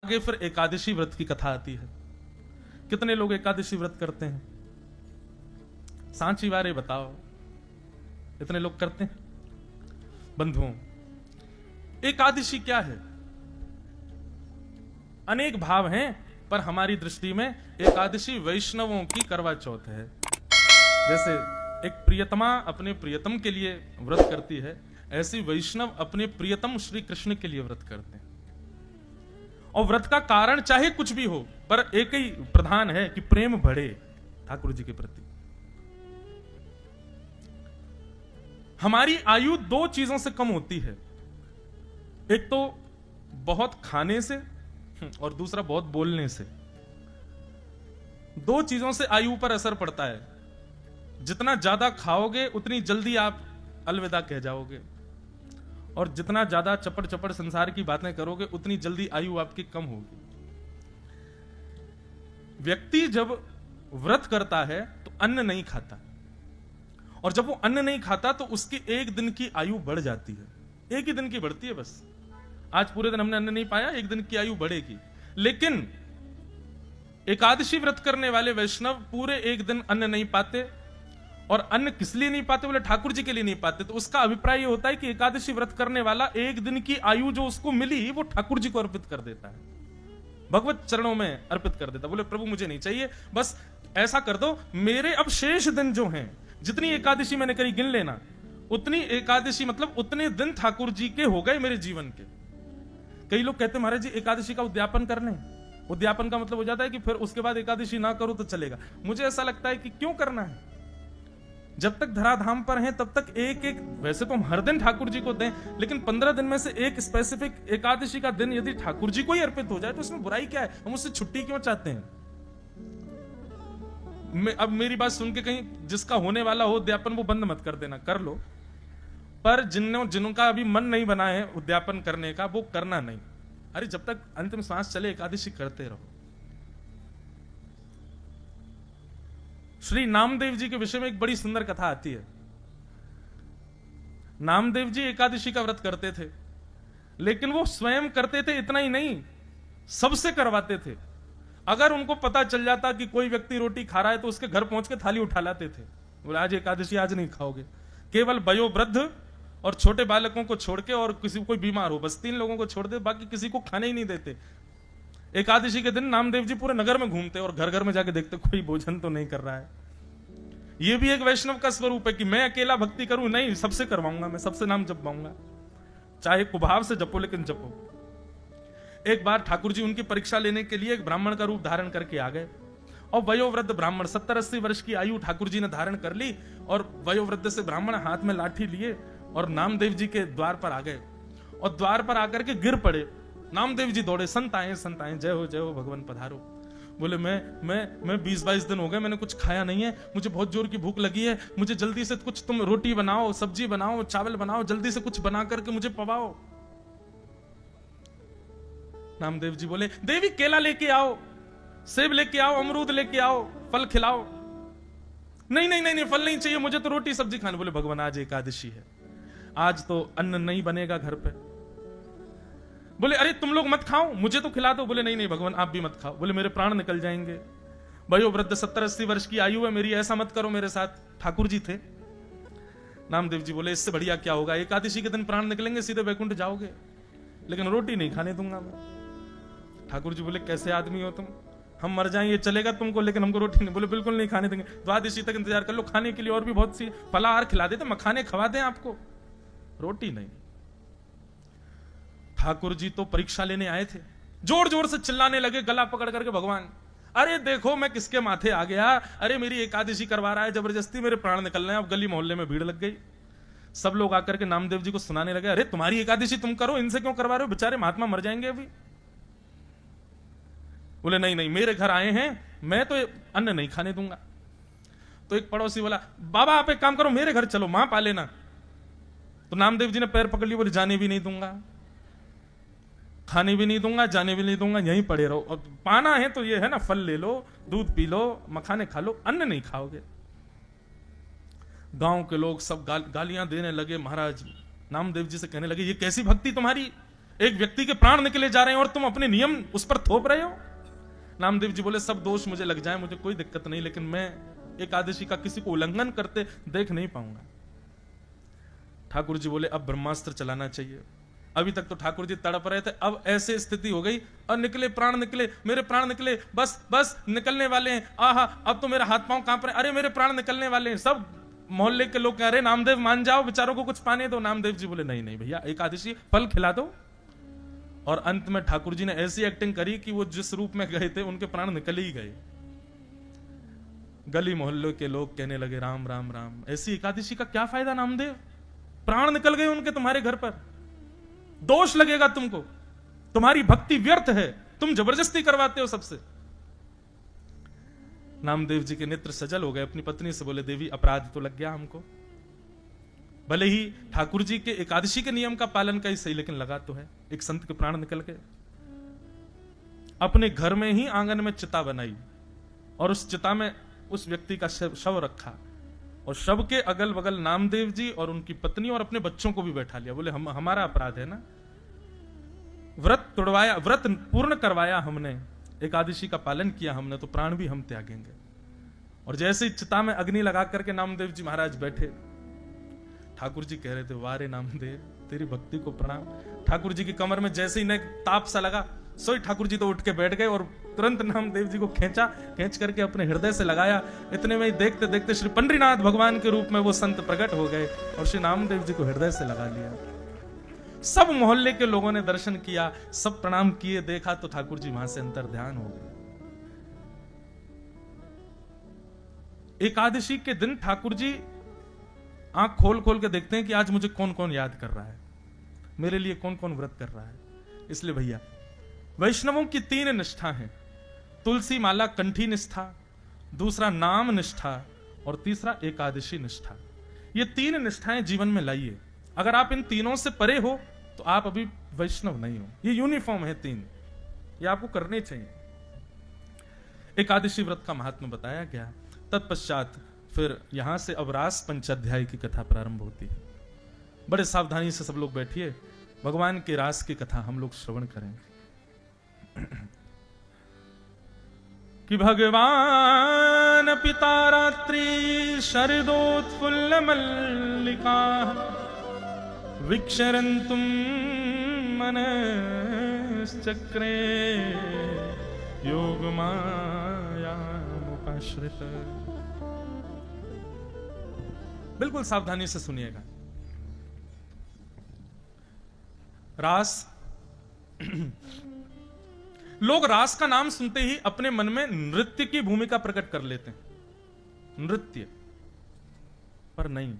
आगे फिर एकादशी व्रत की कथा आती है। कितने लोग एकादशी व्रत करते हैं? सांची वारे बताओ, इतने लोग करते हैं? बंधुओं, एकादशी क्या है? अनेक भाव हैं, पर हमारी दृष्टि में एकादशी वैष्णवों की करवा चौथ है। जैसे एक प्रियतमा अपने प्रियतम के लिए व्रत करती है, ऐसी वैष्णव अपने प्रियतम श्री कृष्ण के लिए व्रत करते हैं। और व्रत का कारण चाहे कुछ भी हो, पर एक ही प्रधान है कि प्रेम बढ़े ठाकुर जी के प्रति। हमारी आयु दो चीजों से कम होती है, एक तो बहुत खाने से और दूसरा बहुत बोलने से। दो चीजों से आयु पर असर पड़ता है। जितना ज्यादा खाओगे उतनी जल्दी आप अलविदा कह जाओगे, और जितना ज्यादा चपड़ चपड़ संसार की बातें करोगे उतनी जल्दी आयु आपकी कम होगी। व्यक्ति जब व्रत करता है तो अन्न नहीं खाता, और जब वो अन्न नहीं खाता तो उसकी एक दिन की आयु बढ़ जाती है। एक ही दिन की बढ़ती है बस। आज पूरे दिन हमने अन्न नहीं पाया, एक दिन की आयु बढ़ेगी। लेकिन एकादशी व्रत करने वाले वैष्णव पूरे एक दिन अन्न नहीं पाते, और अन्न किस लिए नहीं पाते? बोले ठाकुर जी के लिए नहीं पाते। तो उसका अभिप्राय यह होता है कि एकादशी व्रत करने वाला एक दिन की आयु जो उसको मिली वो ठाकुर जी को अर्पित कर देता है, भगवत चरणों में अर्पित कर देता। बोले प्रभु मुझे नहीं चाहिए, बस ऐसा कर दो, मेरे अब शेष दिन जो हैं, जितनी एकादशी मैंने करी गिन लेना, उतनी एकादशी मतलब उतने दिन ठाकुर जी के हो गए मेरे जीवन के। कई लोग कहते हैं महाराज जी एकादशी का उद्यापन कर लें। उद्यापन का मतलब हो जाता है कि फिर उसके बाद एकादशी ना करो तो चलेगा। मुझे ऐसा लगता है कि क्यों करना है? जब तक धराधाम पर हैं तब तक एक एक, वैसे तो हम हर दिन ठाकुर जी को दें, लेकिन 15 दिन में से एक स्पेसिफिक एकादशी का दिन यदि ठाकुर जी को ही अर्पित हो जाए तो इसमें बुराई क्या है? हम उससे छुट्टी क्यों चाहते हैं? अब मेरी बात सुन के कहीं जिसका होने वाला हो उद्यापन वो बंद मत कर देना, कर लो, पर जिनका अभी मन नहीं बना है उद्यापन करने का वो करना नहीं। अरे जब तक अंतिम सांस चले एकादशी करते रहो। श्री नामदेव जी के विषय में एक बड़ी सुंदर कथा आती है। नामदेव जी एकादशी का व्रत करते थे, लेकिन वो स्वयं करते थे, इतना ही नहीं सबसे करवाते थे। अगर उनको पता चल जाता कि कोई व्यक्ति रोटी खा रहा है तो उसके घर पहुंच के थाली उठा लाते थे। बोले आज एकादशी, आज नहीं खाओगे। केवल वयोवृद्ध और छोटे बालकों को छोड़ के, और किसी कोई बीमार हो, बस 3 लोगों को छोड़ दे, बाकी किसी को खाने ही नहीं देते। एकादशी के दिन नामदेव जी पूरे नगर में घूमते और घर घर में जाके देखते कोई भोजन तो नहीं कर रहा है। यह भी एक वैष्णव का स्वरूप है कि मैं अकेला भक्ति करूं, नहीं, सबसे करवाऊंगा, मैं सबसे नाम जपवाऊंगा, चाहे कुभाव से जपो लेकिन जपो। एक बार ठाकुर जी उनकी परीक्षा लेने के लिए एक ब्राह्मण का रूप धारण करके आ गए, और वयोवृद्ध ब्राह्मण 70-80 वर्ष की आयु ठाकुर जी ने धारण कर ली, और वयोवृद्ध से ब्राह्मण हाथ में लाठी लिए और नामदेव जी के द्वार पर आ गए, और द्वार पर आकर के गिर पड़े। नामदेव जी दौड़े, संत आए, जय हो भगवान पधारो। बोले मैं 20-22 दिन हो गए, मैंने कुछ खाया नहीं है, मुझे बहुत जोर की भूख लगी है, मुझे जल्दी से कुछ तुम रोटी बनाओ, सब्जी बनाओ, चावल बनाओ, जल्दी से कुछ बना करके मुझे पवाओ। नामदेव जी बोले देवी केला लेके आओ, सेब लेके आओ, अमरूद लेके आओ, फल खिलाओ। नहीं, फल नहीं चाहिए, मुझे तो रोटी सब्जी खानी। बोले भगवान आज एकादशी है, आज तो अन्न नहीं बनेगा घर पे। बोले अरे तुम लोग मत खाओ, मुझे तो खिला दो। बोले नहीं भगवान आप भी मत खाओ। बोले मेरे प्राण निकल जाएंगे, वयोवृद्ध 70-80 वर्ष की आयु है मेरी, ऐसा मत करो मेरे साथ। ठाकुर जी थे। नामदेव जी बोले इससे बढ़िया क्या होगा, एकादशी के दिन प्राण निकलेंगे, सीधे वैकुंठ जाओगे, लेकिन रोटी नहीं खाने दूंगा मैं। ठाकुर जी बोले कैसे आदमी हो तुम, हम मर जाएं ये चलेगा तुमको, लेकिन हमको रोटी नहीं। बोले बिल्कुल नहीं खाने देंगे, द्वादशी तक इंतजार कर लो, खाने के लिए और भी बहुत सी फलाहार खिला देते, मखाने खवा दें आपको, रोटी नहीं। ठाकुर जी तो परीक्षा लेने आए थे, जोर जोर से चिल्लाने लगे, गला पकड़ करके, भगवान अरे देखो मैं किसके माथे आ गया, अरे मेरी एकादशी करवा रहा है जबरदस्ती, मेरे प्राण निकल रहे हैं। अब गली मोहल्ले में भीड़ लग गई, सब लोग आकर के नामदेव जी को सुनाने लगे, अरे तुम्हारी एकादशी तुम करो, इनसे क्यों करवा रहे हो, बेचारे महात्मा मर जाएंगे अभी। बोले नहीं मेरे घर आए हैं, मैं तो अन्न नहीं खाने दूंगा। तो एक पड़ोसी बोला बाबा आप एक काम करो, मेरे घर चलो, मां पा लेना। तो नामदेव जी ने पैर पकड़ लिया, बोले जाने भी नहीं दूंगा, खाने भी नहीं दूंगा, जाने भी नहीं दूंगा, यहीं पड़े रहो। और पाना है तो ये है ना, फल ले लो, दूध पी लो, मखाने खा लो, अन्न नहीं खाओगे। गांव के लोग सब गालियां देने लगे। महाराज नामदेव जी से कहने लगे ये कैसी भक्ति तुम्हारी, एक व्यक्ति के प्राण निकले जा रहे हैं और तुम अपने नियम उस पर थोप रहे हो। नामदेव जी बोले सब दोष मुझे लग जाए, मुझे कोई दिक्कत नहीं, लेकिन मैं एकादशी का किसी को उल्लंघन करते देख नहीं पाऊंगा। ठाकुर जी बोले अब ब्रह्मास्त्र चलाना चाहिए। अभी तक तो ठाकुर जी तड़प रहे थे, अब ऐसे स्थिति हो गई और निकले प्राण निकले, मेरे प्राण निकले, बस बस निकलने वाले हैं, आहा अब तो मेरा हाथ पांव कांप रहे, अरे मेरे प्राण निकलने वाले हैं। सब मोहल्ले के लोग कह रहे नामदेव मान जाओ, बेचारों को कुछ पाने दो। नामदेव जी बोले नहीं नहीं भैया, एकादशी फल खिला दो। और अंत में ठाकुर जी ने ऐसी एक्टिंग करी कि वो जिस रूप में गए थे उनके प्राण निकल ही गए। गली मोहल्ले के लोग कहने लगे राम राम राम, ऐसी एकादशी का क्या फायदा नामदेव, प्राण निकल गए उनके तुम्हारे घर पर, दोष लगेगा तुमको, तुम्हारी भक्ति व्यर्थ है, तुम जबरदस्ती करवाते हो सबसे। नामदेव जी के नेत्र सजल हो गए, अपनी पत्नी से बोले देवी अपराध तो लग गया हमको, भले ही ठाकुर जी के एकादशी के नियम का पालन का ही सही, लेकिन लगा तो है, एक संत के प्राण निकल गए। अपने घर में ही आंगन में चिता बनाई और उस चिता में उस व्यक्ति का शव रखा और शव के अगल बगल नामदेव जी और उनकी पत्नी और अपने बच्चों को भी बैठा लिया। बोले हमारा अपराध है ना, व्रत तोड़वाया, व्रत पूर्ण करवाया हमने, एकादशी का पालन किया हमने, तो प्राण भी हम त्यागेंगे। और जैसे ही चिता में अग्नि लगा करके नामदेव जी महाराज बैठे, ठाकुर जी कह रहे थे वारे नामदेव तेरी भक्ति को प्रणाम। ठाकुर जी की कमर में जैसे ही ताप सा लगा, सोई ठाकुर जी तो उठ के बैठ गए और तुरंत नामदेव जी को खींच करके अपने हृदय से लगाया। इतने में ही देखते देखते श्री पंडरीनाथ भगवान के रूप में वो संत प्रकट हो गए और श्री नामदेव जी को हृदय से लगा लिया। सब मोहल्ले के लोगों ने दर्शन किया, सब प्रणाम किए, देखा तो ठाकुर जी वहां से अंतर ध्यान हो गए। एकादशी के दिन ठाकुर जी आंख खोल खोल के देखते हैं कि आज मुझे कौन कौन याद कर रहा है, मेरे लिए कौन कौन व्रत कर रहा है। इसलिए भैया वैष्णवों की 3 निष्ठा है, तुलसी माला कंठी निष्ठा, दूसरा नाम निष्ठा और तीसरा एकादशी निष्ठा। ये 3 निष्ठाएं जीवन में लाइए। अगर आप इन तीनों से परे हो तो आप अभी वैष्णव नहीं हो। ये यूनिफॉर्म है 3, ये आपको करने चाहिए। एकादशी व्रत का महात्मा बताया गया। तत्पश्चात फिर यहां से अब रास पंचाध्याय की कथा प्रारंभ होती है। बड़े सावधानी से सब लोग बैठिए, भगवान के रास की कथा हम लोग श्रवण करें। कि भगवान पिता रात्रि शरदोत्फुल्ल मल्लिका विक्षरन्तुम मनश्चक्रे योग मायामुपाश्रित। बिल्कुल सावधानी से सुनिएगा। रास लोग रास का नाम सुनते ही अपने मन में नृत्य की भूमिका प्रकट कर लेते हैं, नृत्य, पर नहीं,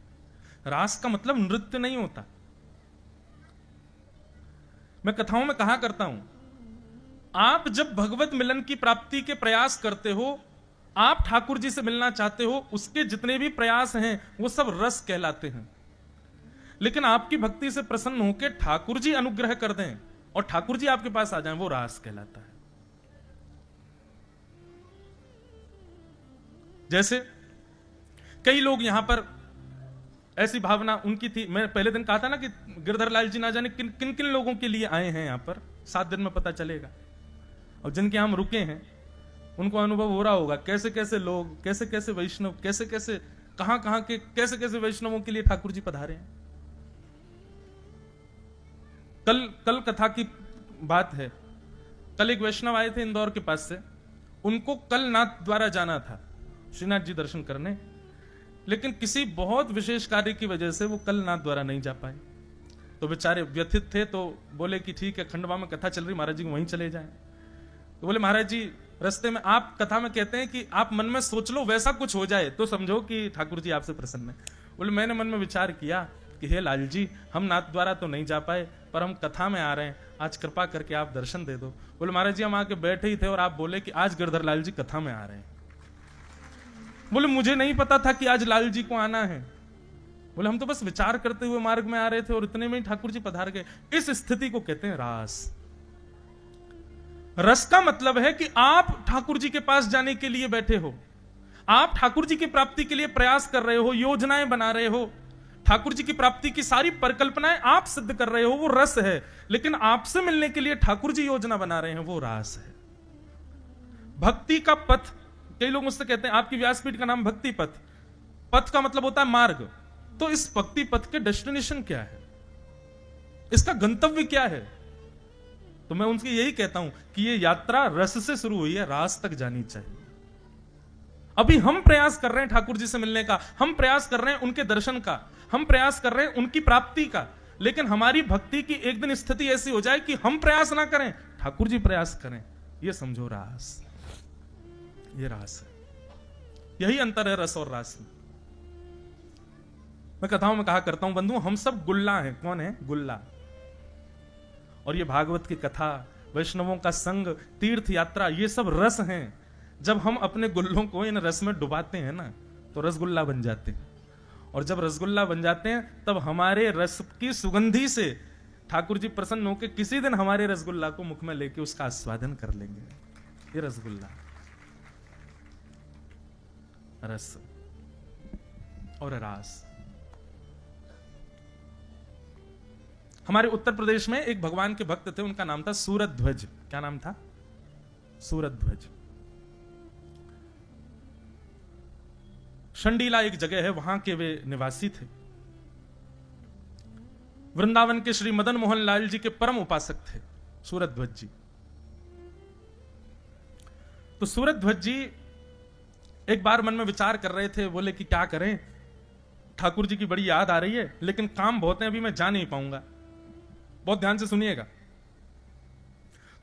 रास का मतलब नृत्य नहीं होता। मैं कथाओं में कहा करता हूं, आप जब भगवत मिलन की प्राप्ति के प्रयास करते हो, आप ठाकुर जी से मिलना चाहते हो, उसके जितने भी प्रयास हैं वो सब रस कहलाते हैं। लेकिन आपकी भक्ति से प्रसन्न होकर ठाकुर जी अनुग्रह कर दें और ठाकुर जी आपके पास आ जाएं, वो रास कहलाता है। जैसे कई लोग यहां पर ऐसी भावना उनकी थी, मैं पहले दिन कहा था ना कि गिरधर लाल जी ना जाने किन किन किन लोगों के लिए आए हैं यहां पर, 7 दिन में पता चलेगा। और जिनके हम रुके हैं उनको अनुभव हो रहा होगा कैसे कैसे लोग, कैसे कैसे वैष्णव, कैसे कैसे कहां कहां के कैसे कैसे वैष्णवों के लिए ठाकुर जी पधारे हैं। कल कथा की बात है, कल एक वैष्णव आए थे इंदौर के पास से, उनको कल नाथ द्वारा जाना था श्रीनाथ जी दर्शन करने, लेकिन किसी बहुत विशेष कार्य की वजह से वो कल नाथ द्वारा नहीं जा पाए। तो बेचारे व्यथित थे, तो बोले कि ठीक है, खंडवा में कथा चल रही, महाराज जी वहीं चले जाएं। तो बोले महाराज जी रास्ते में आप कथा में कहते हैं कि आप मन में सोच लो वैसा कुछ हो जाए तो समझो कि ठाकुर जी आपसे प्रसन्न है। बोले मैंने मन में विचार किया कि हे लाल जी, हम नाथ द्वारा तो नहीं जा पाए पर हम कथा में आ रहे हैं, आज कृपा करके आप दर्शन दे दो। बोले महाराज जी हम आके बैठे ही थे और आप बोले कि आज गिरधर लाल जी कथा में आ रहे हैं। बोले मुझे नहीं पता था कि आज लाल जी को आना है। बोले हम तो बस विचार करते हुए मार्ग में आ रहे थे और इतने में ही ठाकुर जी पधार गए। इस स्थिति को कहते हैं रास। रस का मतलब है कि आप ठाकुर जी के पास जाने के लिए बैठे हो, आप ठाकुर जी की प्राप्ति के लिए प्रयास कर रहे हो, योजनाएं बना रहे हो, ठाकुर जी की प्राप्ति की सारी परिकल्पनाएं आप सिद्ध कर रहे हो, वो रस है। लेकिन आपसे मिलने के लिए ठाकुर जी योजना बना रहे हैं, वो रास है। भक्ति का पथ, कई लोग मुझसे कहते हैं आपकी व्यासपीठ का नाम भक्ति पथ, पथ का मतलब होता है मार्ग। तो इस भक्ति पथ के डेस्टिनेशन क्या है, इसका गंतव्य क्या है? तो मैं उनसे यही कहता हूं कि ये यात्रा रस से शुरू हुई है, रास तक जानी चाहिए। अभी हम प्रयास कर रहे हैं ठाकुर जी से मिलने का, हम प्रयास कर रहे हैं उनके दर्शन का, हम प्रयास कर रहे हैं उनकी प्राप्ति का। लेकिन हमारी भक्ति की एक दिन स्थिति ऐसी हो जाए कि हम प्रयास ना करें, ठाकुर जी प्रयास करें। ये समझो रास, ये रास है। यही अंतर है रस और रास में। मैं कथाओं में कहा करता हूं बंधु, हम सब गुल्ला हैं। कौन है? गुल्ला। और ये भागवत की कथा, वैष्णवों का संग, तीर्थ यात्रा, ये सब रस हैं। जब हम अपने गुल्लों को इन रस में डुबाते हैं ना, तो रसगुल्ला बन जाते हैं। और जब रसगुल्ला बन जाते हैं, तब हमारे रस की सुगंधी से ठाकुर जी प्रसन्न होकर किसी दिन हमारे रसगुल्ला को मुख में लेके उसका आस्वादन कर लेंगे। ये रसगुल्ला, रस और रास। हमारे उत्तर प्रदेश में एक भगवान के भक्त थे, उनका नाम था सूरध्वज। क्या नाम था? सूरध्वज। शंडीला एक जगह है, वहां के वे निवासी थे। वृंदावन के श्री मदन मोहन लाल जी के परम उपासक थे सूरध्वज जी। तो सूरध्वज जी एक बार मन में विचार कर रहे थे, बोले कि क्या करें, ठाकुर जी की बड़ी याद आ रही है, लेकिन काम बहुत है, अभी मैं जा नहीं पाऊंगा। बहुत ध्यान से सुनिएगा।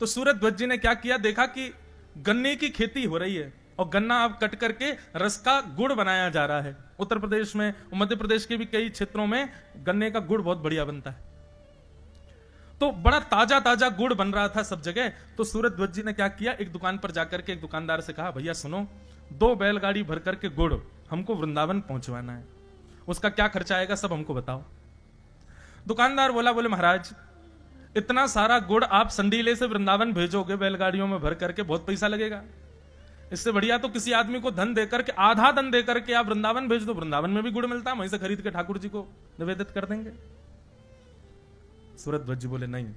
तो सूरध्वज जी ने क्या किया, देखा कि गन्ने की खेती हो रही है और गन्ना अब कट करके रस का गुड़ बनाया जा रहा है। उत्तर प्रदेश में, मध्य प्रदेश के भी कई क्षेत्रों में गन्ने का गुड़ बहुत बढ़िया बनता है। तो बड़ा ताजा ताजा गुड़ बन रहा था सब जगह। तो सूरध्वज जी ने क्या किया, एक दुकान पर जाकर के एक दुकानदार से कहा, भैया सुनो, 2 बैलगाड़ी भर करके गुड़ हमको वृंदावन पहुंचवाना है, उसका क्या खर्चा आएगा सब हमको बताओ। दुकानदार बोले महाराज, इतना सारा गुड़ आप संडीले से वृंदावन भेजोगे बैलगाड़ियों में भर करके, बहुत पैसा लगेगा। इससे बढ़िया तो किसी आदमी को धन देकर के, आधा धन देकर के आप वृंदावन भेज दो, वृंदावन में भी गुड़ मिलता है, वहीं से खरीद के ठाकुर जी को निवेदित कर देंगे। सूरध्वज जी बोले, नहीं,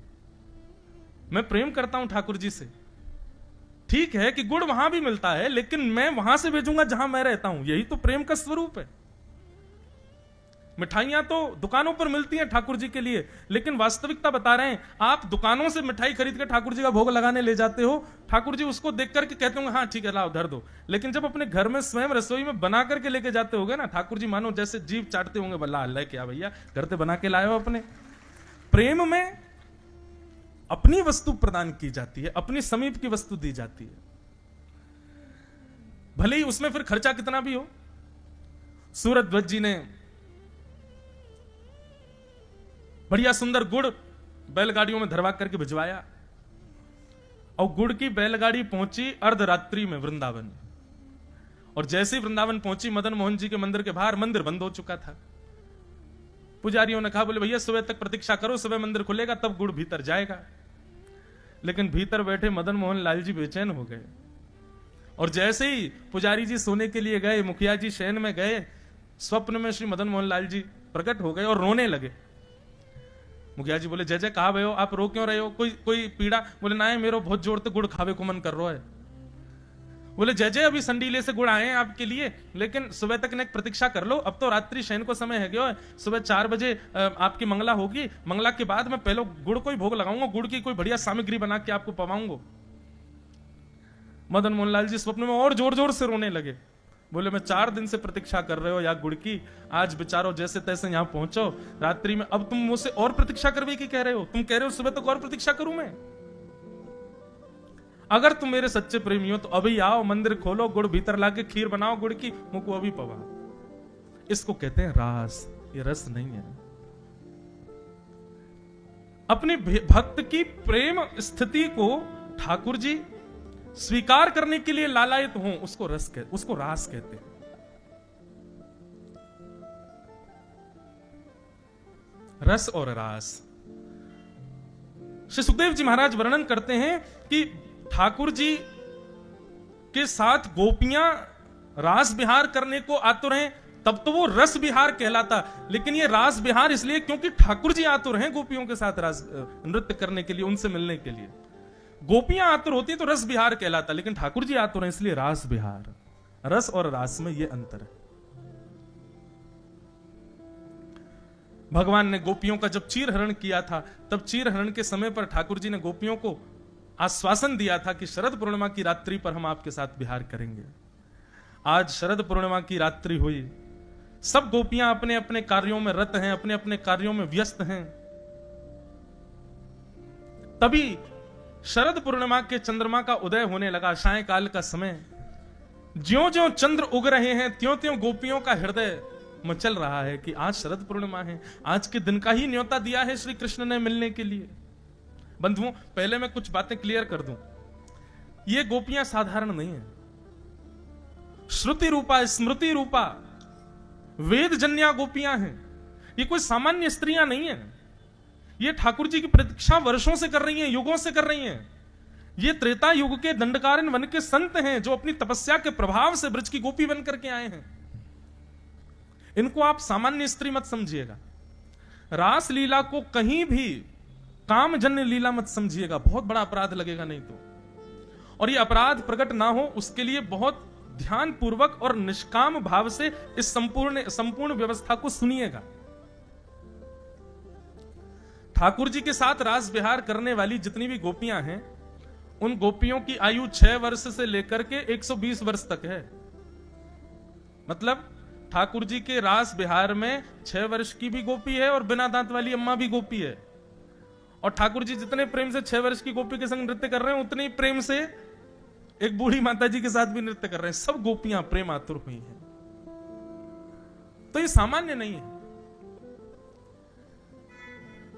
मैं प्रेम करता हूं ठाकुर जी से। ठीक है कि गुड़ वहां भी मिलता है, लेकिन मैं वहां से भेजूंगा जहां मैं रहता हूं, यही तो प्रेम का स्वरूप है। मिठाइयां तो दुकानों पर मिलती हैं ठाकुर जी के लिए, लेकिन वास्तविकता बता रहे हैं, आप दुकानों से मिठाई खरीद कर ठाकुर जी का भोग लगाने ले जाते हो, ठाकुर जी उसको देख करके कहते होंगे हाँ ठीक है लाओ धर दो। लेकिन जब अपने घर में स्वयं रसोई में बना करके लेके जाते होगे ना, ठाकुर जी मानो जैसे जीभ चाटते होंगे, बल्ला अल्लाह क्या भैया घर से बना के लाए हो। अपने प्रेम में अपनी वस्तु प्रदान की जाती है, अपनी समीप की वस्तु दी जाती है, भले ही उसमें फिर खर्चा कितना भी हो। सूरध्वज जी ने बढ़िया सुंदर गुड़ बैलगाड़ियों में धरवा करके भिजवाया, और गुड़ की बैलगाड़ी पहुंची अर्धरात्रि में वृंदावन। और जैसे ही वृंदावन पहुंची, मदन मोहन जी के मंदिर के बाहर मंदिर बंद हो चुका था। पुजारियों ने कहा, बोले भैया सुबह तक प्रतीक्षा करो, सुबह मंदिर खुलेगा तब गुड़ भीतर जाएगा। लेकिन भीतर बैठे मदन मोहन लाल जी बेचैन हो गए। और जैसे ही पुजारी जी सोने के लिए गए, मुखिया जी शयन में गए, स्वप्न में श्री मदन मोहन लाल जी प्रकट हो गए और रोने लगे। मुखिया जी बोले, जय जय कहा भयो, आप रो क्यों रहे हो, कोई पीड़ा? बोले ना है, मेरो बहुत जोर से गुड़ खावे को मन कर रहा है। बोले जय जय, अभी संडीले से गुड़ आए हैं आपके लिए, लेकिन सुबह तक ने प्रतीक्षा कर लो, अब तो रात्रि शयन को समय है गया, सुबह 4 बजे आपकी मंगला होगी, मंगला के बाद मैं पहले गुड़ को ही भोग लगाऊंगा, गुड़ की कोई बढ़िया सामग्री बना के आपको पवाऊंगा। मदन मोहन लाल जी स्वप्न में और जोर जोर से रोने लगे। बोले मैं 4 दिन से प्रतीक्षा कर रहे हो या गुड़ की, आज बेचारो जैसे तैसे यहां पहुंचो रात्रि में, अब तुम मुझसे और प्रतीक्षा करवे की कह रहे हो? तुम कह रहे हो सुबह तक और प्रतीक्षा करूं मैं? अगर तुम मेरे सच्चे प्रेमी हो तो अभी आओ, मंदिर खोलो, गुड़ भीतर लाके खीर बनाओ गुड़ की, मुझको अभी पवा। इसको कहते हैं रास, ये रस नहीं है। अपने भक्त की प्रेम स्थिति को ठाकुर जी स्वीकार करने के लिए लालायित हो, उसको रास कहते हैं। रस और रास। श्री सुखदेव जी महाराज वर्णन करते हैं कि ठाकुर जी के साथ गोपियां रास विहार करने को आतुर हैं, तब तो वो रस विहार कहलाता। लेकिन ये रास विहार इसलिए क्योंकि ठाकुर जी आतुर हैं गोपियों के साथ रास नृत्य करने के लिए, उनसे मिलने के लिए। गोपियां आतुर होती तो रस विहार कहलाता, लेकिन ठाकुर जी आतुर हैं इसलिए रास विहार। रस और रास में ये अंतर है। भगवान ने गोपियों का जब चीरहरण किया था, तब चीरहरण के समय पर ठाकुर जी ने गोपियों को आश्वासन दिया था कि शरद पूर्णिमा की रात्रि पर हम आपके साथ विहार करेंगे। आज शरद पूर्णिमा की रात्रि हुई, सब गोपियां अपने अपने कार्यों में रत हैं, अपने अपने कार्यों में व्यस्त हैं। तभी शरद पूर्णिमा के चंद्रमा का उदय होने लगा, सायंकाल का समय। ज्यों ज्यों चंद्र उग रहे हैं त्यों त्यों गोपियों का हृदय मचल रहा है कि आज शरद पूर्णिमा है, आज के दिन का ही न्योता दिया है श्री कृष्ण ने मिलने के लिए। बंधुओं, पहले मैं कुछ बातें क्लियर कर दूं। ये गोपियां साधारण नहीं है, श्रुति रूपा, स्मृति रूपा, वेद जन्या गोपियां हैं। ये कोई सामान्य स्त्रियां नहीं है। ये ठाकुर जी की प्रतीक्षा वर्षों से कर रही हैं, युगों से कर रही हैं। ये त्रेता युग के दंडकारण्य वन के संत हैं जो अपनी तपस्या के प्रभाव से ब्रज की गोपी बन करके आए हैं। इनको आप सामान्य स्त्री मत समझिएगा। रास लीला को कहीं भी कामजन्य लीला मत समझिएगा, बहुत बड़ा अपराध लगेगा नहीं तो। और ये अपराध प्रकट ना हो उसके लिए बहुत ध्यान पूर्वक और निष्काम भाव से इस संपूर्ण व्यवस्था को सुनिएगा। ठाकुर जी के साथ रास विहार करने वाली जितनी भी गोपियां हैं, उन गोपियों की आयु 6 वर्ष से लेकर के 120 वर्ष तक है। मतलब ठाकुर जी के रास विहार में 6 वर्ष की भी गोपी है और बिना दांत वाली अम्मा भी गोपी है। और ठाकुर जी जितने प्रेम से 6 वर्ष की गोपी के संग नृत्य कर रहे हैं, उतने ही प्रेम से एक बूढ़ी माता जी के साथ भी नृत्य कर रहे हैं। सब गोपियां प्रेम आतुर हुई हैं। तो ये सामान्य नहीं है।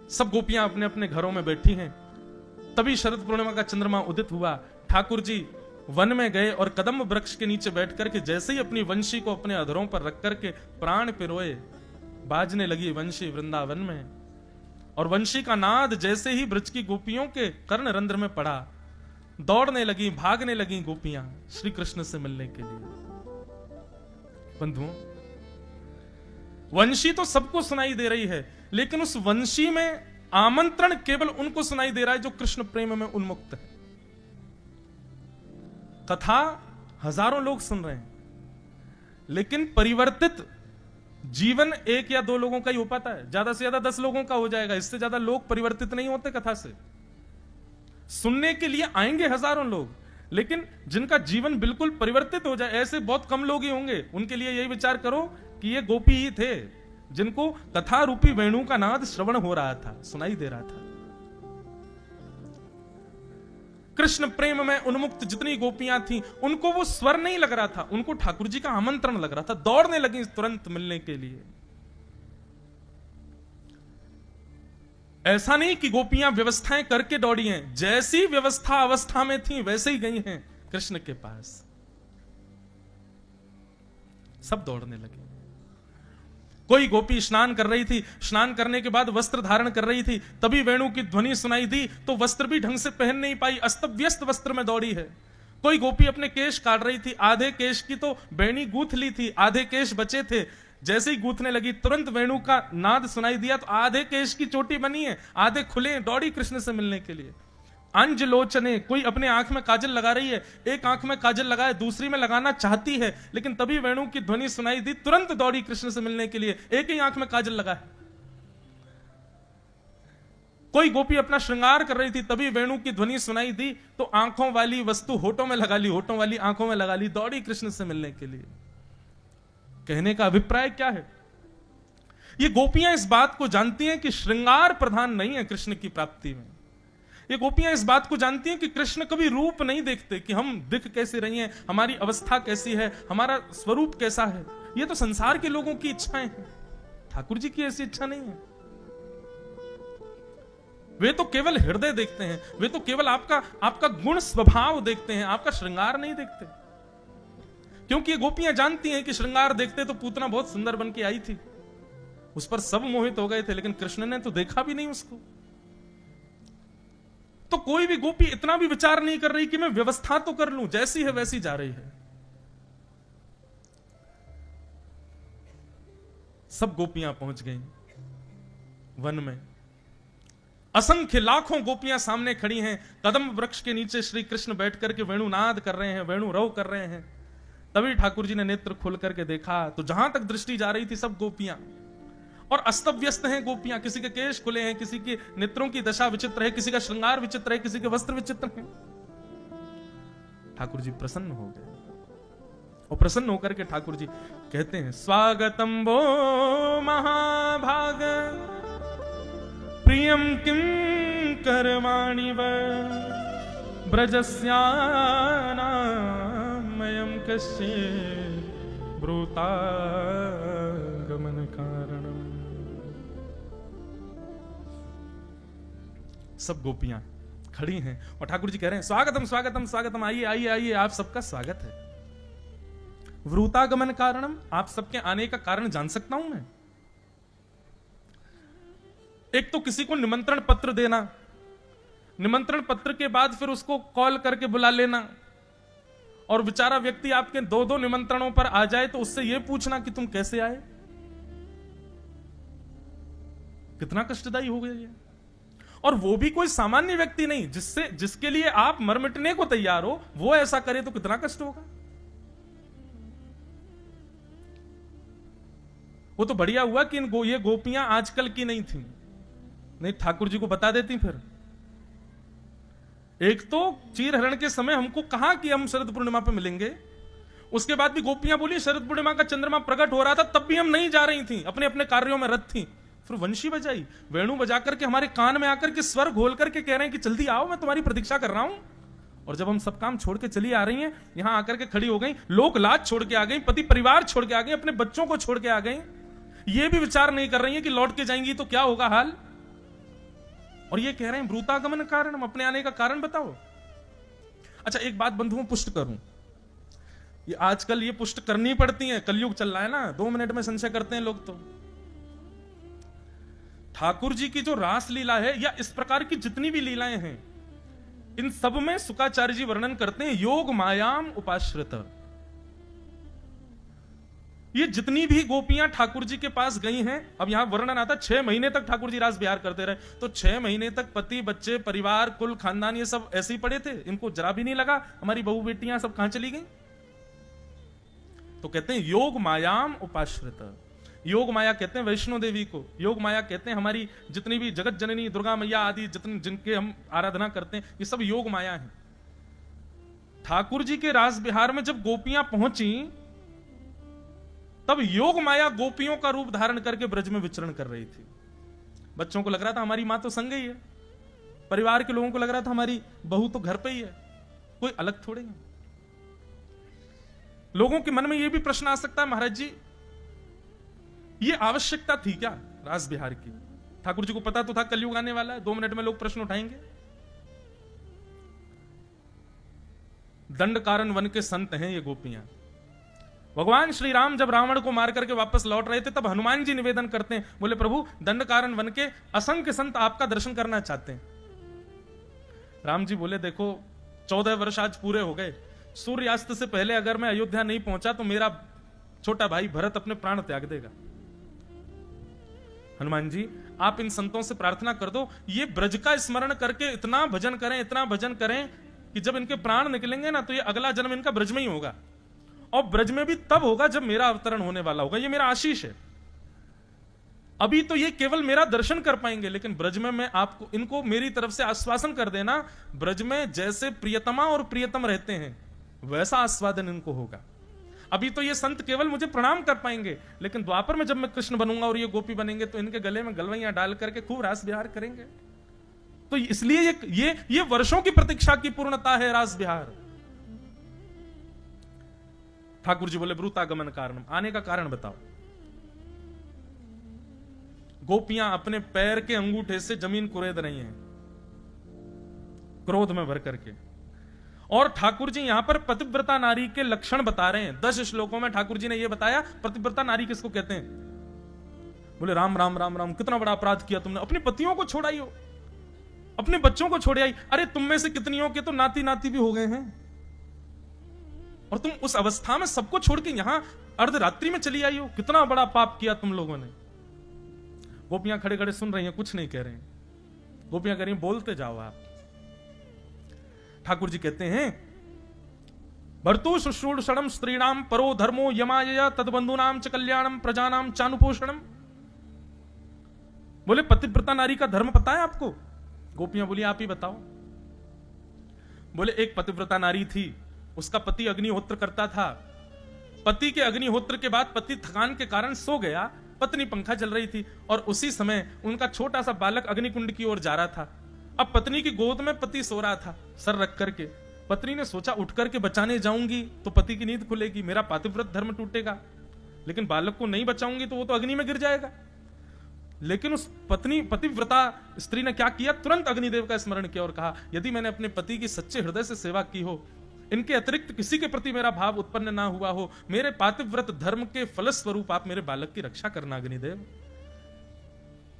सब गोपियां अपने अपने घरों में बैठी हैं। तभी शरद पूर्णिमा का चंद्रमा उदित हुआ। ठाकुर जी वन में गए और कदम वृक्ष के नीचे बैठ करके जैसे ही अपनी वंशी को अपने अधरों पर रख करके प्राण पिरोए, बाजने लगी वंशी वृंदावन में। और वंशी का नाद जैसे ही ब्रज की गोपियों के कर्ण रंध्र में पड़ा, दौड़ने लगी, भागने लगी गोपियां श्री कृष्ण से मिलने के लिए। बंधुओं, वंशी तो सबको सुनाई दे रही है, लेकिन उस वंशी में आमंत्रण केवल उनको सुनाई दे रहा है जो कृष्ण प्रेम में उन्मुक्त है। कथा हजारों लोग सुन रहे हैं, लेकिन परिवर्तित जीवन 1 या 2 लोगों का ही हो पाता है। ज्यादा से ज्यादा 10 लोगों का हो जाएगा। इससे ज्यादा लोग परिवर्तित नहीं होते कथा से। सुनने के लिए आएंगे हजारों लोग, लेकिन जिनका जीवन बिल्कुल परिवर्तित हो जाए ऐसे बहुत कम लोग ही होंगे। उनके लिए यही विचार करो कि ये गोपी ही थे जिनको कथा रूपी वेणु का नाद श्रवण हो रहा था, सुनाई दे रहा था। कृष्ण प्रेम में उन्मुक्त जितनी गोपियां थीं, उनको वो स्वर नहीं लग रहा था, उनको ठाकुर जी का आमंत्रण लग रहा था। दौड़ने लगी तुरंत मिलने के लिए। ऐसा नहीं कि गोपियां व्यवस्थाएं करके दौड़ी हैं, जैसी व्यवस्था अवस्था में थी वैसे ही गई हैं कृष्ण के पास। सब दौड़ने लगे। कोई गोपी स्नान कर रही थी, स्नान करने के बाद वस्त्र धारण कर रही थी, तभी वेणु की ध्वनि सुनाई दी तो वस्त्र भी ढंग से पहन नहीं पाई, अस्त व्यस्त वस्त्र में दौड़ी है। कोई गोपी अपने केश काट रही थी, आधे केश की तो बेणी गूंथ ली थी, आधे केश बचे थे। जैसे ही गूंथने लगी तुरंत वेणु का नाद सुनाई दिया तो आधे केश की चोटी बनी है, आधे खुले, दौड़ी कृष्ण से मिलने के लिए। अंज लोचने, कोई अपने आंख में काजल लगा रही है, एक आंख में काजल लगाए दूसरी में लगाना चाहती है, लेकिन तभी वेणु की ध्वनि सुनाई दी, तुरंत दौड़ी कृष्ण से मिलने के लिए, एक ही आंख में काजल लगाए। कोई गोपी अपना श्रृंगार कर रही थी, तभी वेणु की ध्वनि सुनाई दी तो आंखों वाली वस्तु होठों में लगा ली, होठों वाली आंखों में लगा ली, दौड़ी कृष्ण से मिलने के लिए। कहने का अभिप्राय क्या है? ये गोपियां इस बात को जानती हैं कि श्रृंगार प्रधान नहीं है कृष्ण की प्राप्ति में। ये गोपियां इस बात को जानती हैं कि कृष्ण कभी रूप नहीं देखते कि हम दिख कैसे रही हैं, हमारी अवस्था कैसी है, हमारा स्वरूप कैसा है। ये तो संसार के लोगों की इच्छाएं हैं, ठाकुर जी की ऐसी इच्छा नहीं है। वे तो केवल हृदय देखते हैं, वे तो केवल आपका गुण स्वभाव देखते हैं, आपका श्रृंगार नहीं देखते। क्योंकि ये गोपियां जानती हैं कि श्रृंगार देखते तो पूतना बहुत सुंदर बन के आई थी, उस पर सब मोहित हो गए थे, लेकिन कृष्ण ने तो देखा भी नहीं उसको। तो कोई भी गोपी इतना भी विचार नहीं कर रही कि मैं व्यवस्था तो कर लूं, जैसी है वैसी जा रही है। सब गोपियां पहुंच गई वन में। असंख्य लाखों गोपियां सामने खड़ी हैं। कदम वृक्ष के नीचे श्री कृष्ण बैठ करके वेणुनाद कर रहे हैं, वेणु रव कर रहे हैं। तभी ठाकुर जी ने नेत्र खोल करके देखा तो जहां तक दृष्टि जा रही थी सब गोपियां, और अस्त व्यस्त हैं गोपियां। किसी के केश खुले हैं, किसी के नेत्रों की दशा विचित्र है, किसी का श्रृंगार विचित्र है, किसी के वस्त्र विचित्र हैं। ठाकुर जी प्रसन्न हो गए, और प्रसन्न होकर के ठाकुर जी कहते हैं, स्वागतम वो महाभाग प्रियम किम करवाणि व ब्रजस्यानामयं कस्य ब्रूतागमन कारणम। सब गोपियां खड़ी हैं और ठाकुर जी कह रहे हैं, स्वागतम स्वागतम स्वागतम, आइए आइए आइए, आप सबका स्वागत है। व्रूतागमन कारणम, आप सबके आने का कारण जान सकता हूं मैं? एक तो किसी को निमंत्रण पत्र देना, निमंत्रण पत्र के बाद फिर उसको कॉल करके बुला लेना, और बेचारा व्यक्ति आपके दो दो निमंत्रणों पर आ जाए तो उससे यह पूछना कि तुम कैसे आए। कितना कष्टदायी हो गया ये। और वो भी कोई सामान्य व्यक्ति नहीं, जिसके लिए आप मर मिटने को तैयार हो, वो ऐसा करे तो कितना कष्ट होगा। वो तो बढ़िया हुआ कि ये गोपियां आजकल की नहीं थी, नहीं ठाकुर जी को बता देती फिर। एक तो चीर हरण के समय हमको कहा कि हम शरद पूर्णिमा पे मिलेंगे, उसके बाद भी गोपियां बोली शरद पूर्णिमा का चंद्रमा प्रकट हो रहा था तब भी हम नहीं जा रही थी, अपने अपने कार्यों में रत थी। फिर वंशी बजाई, वेणु बजा करके हमारे कान में आकर के स्वर घोल करके कह रहे हैं कि जल्दी आओ, मैं तुम्हारी प्रतीक्षा कर रहा हूं। और जब हम सब काम छोड़ के चली आ रही हैं, यहां आकर के खड़ी हो गई, लोक लाज छोड़ के आ गई, पति परिवार छोड़ के आ गई, अपने बच्चों को छोड़ के आ गई, ये भी विचार नहीं कर रही है कि लौट के जाएंगी तो क्या होगा हाल। और ये कह रहे हैं ब्रूतागमन कारण, हम अपने आने का कारण बताओ। अच्छा एक बात बंधुओं पुष्ट करूं, ये आजकल ये पुष्ट करनी पड़ती है, कलयुग चल रहा है ना, 2 मिनट में संशय करते हैं लोग। तो ठाकुर जी की जो रास लीला है या इस प्रकार की जितनी भी लीलाएं हैं, इन सब में शुकाचार्य जी वर्णन करते हैं योग मायाम उपाश्रित। ये जितनी भी गोपियां ठाकुर जी के पास गई हैं, अब यहां वर्णन आता 6 महीने तक ठाकुर जी रास विहार करते रहे, तो 6 महीने तक पति बच्चे परिवार कुल खानदान ये सब ऐसे ही पड़े थे, इनको जरा भी नहीं लगा हमारी बहू बेटियां सब कहां चली गई। तो कहते हैं योग मायाम उपाश्रित। योग माया कहते हैं वैष्णो देवी को, योग माया कहते हैं हमारी जितनी भी जगत जननी दुर्गा मैया आदि जितने जिनके हम आराधना करते हैं, ये सब योग माया है। ठाकुर जी के रास विहार में जब गोपियां पहुंची तब योग माया गोपियों का रूप धारण करके ब्रज में विचरण कर रही थी। बच्चों को लग रहा था हमारी मां तो संग ही है, परिवार के लोगों को लग रहा था हमारी बहू तो घर पे ही है, कोई अलग थोड़े है। लोगों के मन में यह भी प्रश्न आ सकता है, महाराज जी ये आवश्यकता थी क्या रास विहार की? ठाकुर जी को पता तो था कलयुग आने वाला है, 2 मिनट में लोग प्रश्न उठाएंगे। दंड कारण वन के संत हैं ये गोपियां। भगवान श्री राम जब रावण को मार करके वापस लौट रहे थे तब हनुमान जी निवेदन करते हैं, बोले प्रभु दंड कारण वन के असंख्य संत आपका दर्शन करना चाहते हैं। राम जी बोले देखो 14 वर्ष आज पूरे हो गए, सूर्यास्त से पहले अगर मैं अयोध्या नहीं पहुंचा तो मेरा छोटा भाई भरत अपने प्राण त्याग देगा। हनुमान जी आप इन संतों से प्रार्थना कर दो, ये ब्रज का स्मरण करके इतना भजन करें, इतना भजन करें कि जब इनके प्राण निकलेंगे ना तो ये अगला जन्म इनका ब्रज में ही होगा, और ब्रज में भी तब होगा जब मेरा अवतरण होने वाला होगा। ये मेरा आशीष है। अभी तो ये केवल मेरा दर्शन कर पाएंगे, लेकिन ब्रज में मैं आपको इनको मेरी तरफ से आश्वासन कर देना, ब्रज में जैसे प्रियतमा और प्रियतम रहते हैं वैसा आस्वादन इनको होगा। अभी तो ये संत केवल मुझे प्रणाम कर पाएंगे, लेकिन द्वापर में जब मैं कृष्ण बनूंगा और ये गोपी बनेंगे तो इनके गले में गलवैयां डाल करके खूब रास विहार करेंगे। तो इसलिए ये वर्षों की प्रतीक्षा की पूर्णता है रास विहार। ठाकुर जी बोले ब्रूतागमन कारण, आने का कारण बताओ। गोपियां अपने पैर के अंगूठे से जमीन कुरेद रही हैं क्रोध में भर करके, और ठाकुर जी यहां पर पतिव्रता नारी के लक्षण बता रहे हैं। 10 श्लोकों में ठाकुर जी ने यह बताया पतिव्रता नारी किसको कहते हैं। बोले राम राम राम राम, कितना बड़ा अपराध किया तुमने, अपने पतियों को छोड़ आई हो, अपने बच्चों को छोड़ आई। अरे तुम में से कितनियों के तो नाती नाती भी हो गए हैं, और तुम उस अवस्था में सबको छोड़ के यहां अर्धरात्रि में चली आई हो, कितना बड़ा पाप किया तुम लोगों ने। गोपियां खड़े खड़े सुन रही हैं, कुछ नहीं कह रहे हैं। गोपियां कह रही हैं बोलते जाओ आप। ठाकुर जी कहते हैं भर्तु शुश्रूषणम स्त्रीणाम परो धर्मो यमाय तदबंधुनाम च कल्याणम प्रजानाम चानुपोषणम। बोले पतिव्रता नारी का धर्म पता है आपको? गोपियां बोली आप ही बताओ। बोले एक पतिव्रता नारी थी, उसका पति अग्निहोत्र करता था। पति के अग्निहोत्र के बाद पति थकान के कारण सो गया, पत्नी पंखा चल रही थी और उसी समय उनका छोटा सा बालक अग्निकुंड की ओर जा रहा था। अब पत्नी की गोद में पति सो रहा था सर रख करके। पत्नी ने सोचा उठ करके बचाने जाऊंगी तो पति की नींद खुलेगी, मेरा पातिव्रत धर्म टूटेगा, लेकिन बालक को नहीं बचाऊंगी तो वो तो अग्नि में गिर जाएगा। लेकिन उस पतिव्रता स्त्री ने क्या किया, तुरंत अग्निदेव का स्मरण किया और कहा यदि मैंने अपने पति की सच्चे हृदय से सेवा की हो, इनके अतिरिक्त किसी के प्रति मेरा भाव उत्पन्न ना हुआ हो, मेरे पातिव्रत धर्म के फलस्वरूप आप मेरे बालक की रक्षा करना अग्निदेव।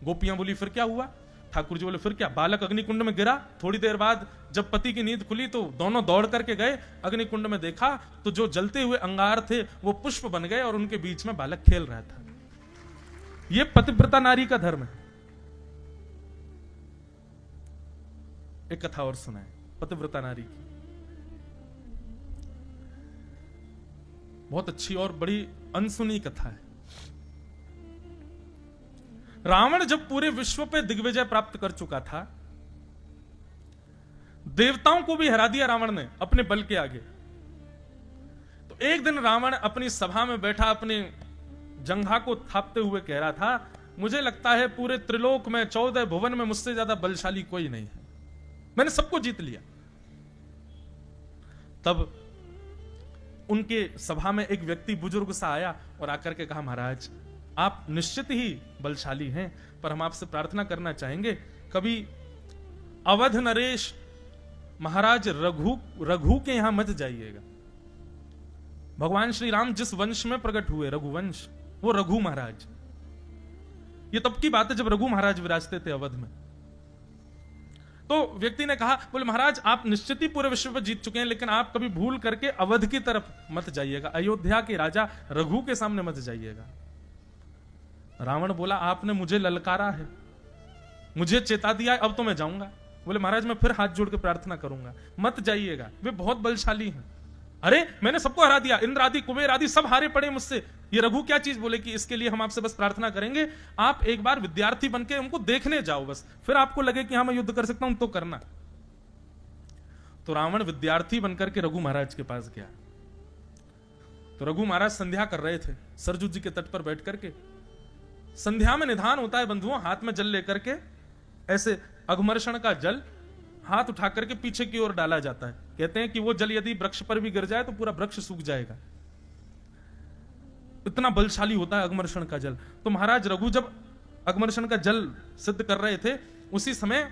गोपियां बोली फिर क्या हुआ? ठाकुर जी बोले फिर क्या, बालक अग्निकुंड में गिरा। थोड़ी देर बाद जब पति की नींद खुली तो दोनों दौड़ करके गए, अग्निकुंड में देखा तो जो जलते हुए अंगार थे वो पुष्प बन गए और उनके बीच में बालक खेल रहा था। ये पतिव्रता नारी का धर्म है। एक कथा और सुनाए पतिव्रता नारी की, बहुत अच्छी और बड़ी अनसुनी कथा है। रावण जब पूरे विश्व पे दिग्विजय प्राप्त कर चुका था, देवताओं को भी हरा दिया रावण ने अपने बल के आगे। तो एक दिन रावण अपनी सभा में बैठा अपने जंघा को थापते हुए कह रहा था मुझे लगता है पूरे त्रिलोक में 14 भुवन में मुझसे ज्यादा बलशाली कोई नहीं है, मैंने सबको जीत लिया। तब उनके सभा में एक व्यक्ति बुजुर्ग सा आया और आकर के कहा महाराज आप निश्चित ही बलशाली हैं, पर हम आपसे प्रार्थना करना चाहेंगे कभी अवध नरेश महाराज रघु के यहां मत जाइएगा। भगवान श्री राम जिस वंश में प्रकट हुए, रघुवंश, वो रघु महाराज। ये तब की बात है जब रघु महाराज विराजते थे अवध में। तो व्यक्ति ने कहा बोले महाराज आप निश्चित ही पूरे विश्व पर जीत चुके हैं, लेकिन आप कभी भूल करके अवध की तरफ मत जाइएगा, अयोध्या के राजा रघु के सामने मत जाइएगा। रावण बोला आपने मुझे ललकारा है, मुझे चेता दिया है, अब तो मैं जाऊंगा। बोले महाराज मैं फिर हाथ जोड़ के प्रार्थना करूंगा, मत जाइएगा, वे बहुत बलशाली हैं। अरे मैंने सबको हरा दिया, इंद्र आदि कुबेर आदि सब हारे पड़े मुझसे, ये रघु क्या चीज? बोले कि इसके लिए हम आपसे बस प्रार्थना करेंगे आप एक बार विद्यार्थी बनके उनको देखने जाओ, बस फिर आपको लगे कि हाँ मैं युद्ध कर सकता हूं तो करना। तो रावण विद्यार्थी बनकर के रघु महाराज के पास गया। तो रघु महाराज संध्या कर रहे थे सरजू जी के तट पर बैठ करके। संध्या में निधान होता है बंधुओं, हाथ में जल लेकर के ऐसे अघमर्षण का जल हाथ उठा करके पीछे की ओर डाला जाता है। कहते हैं कि वो जल यदि वृक्ष पर भी गिर जाए तो पूरा वृक्ष सूख जाएगा, इतना बलशाली होता है अघमर्षण का जल। तो महाराज रघु जब अघमर्षण का जल सिद्ध कर रहे थे, उसी समय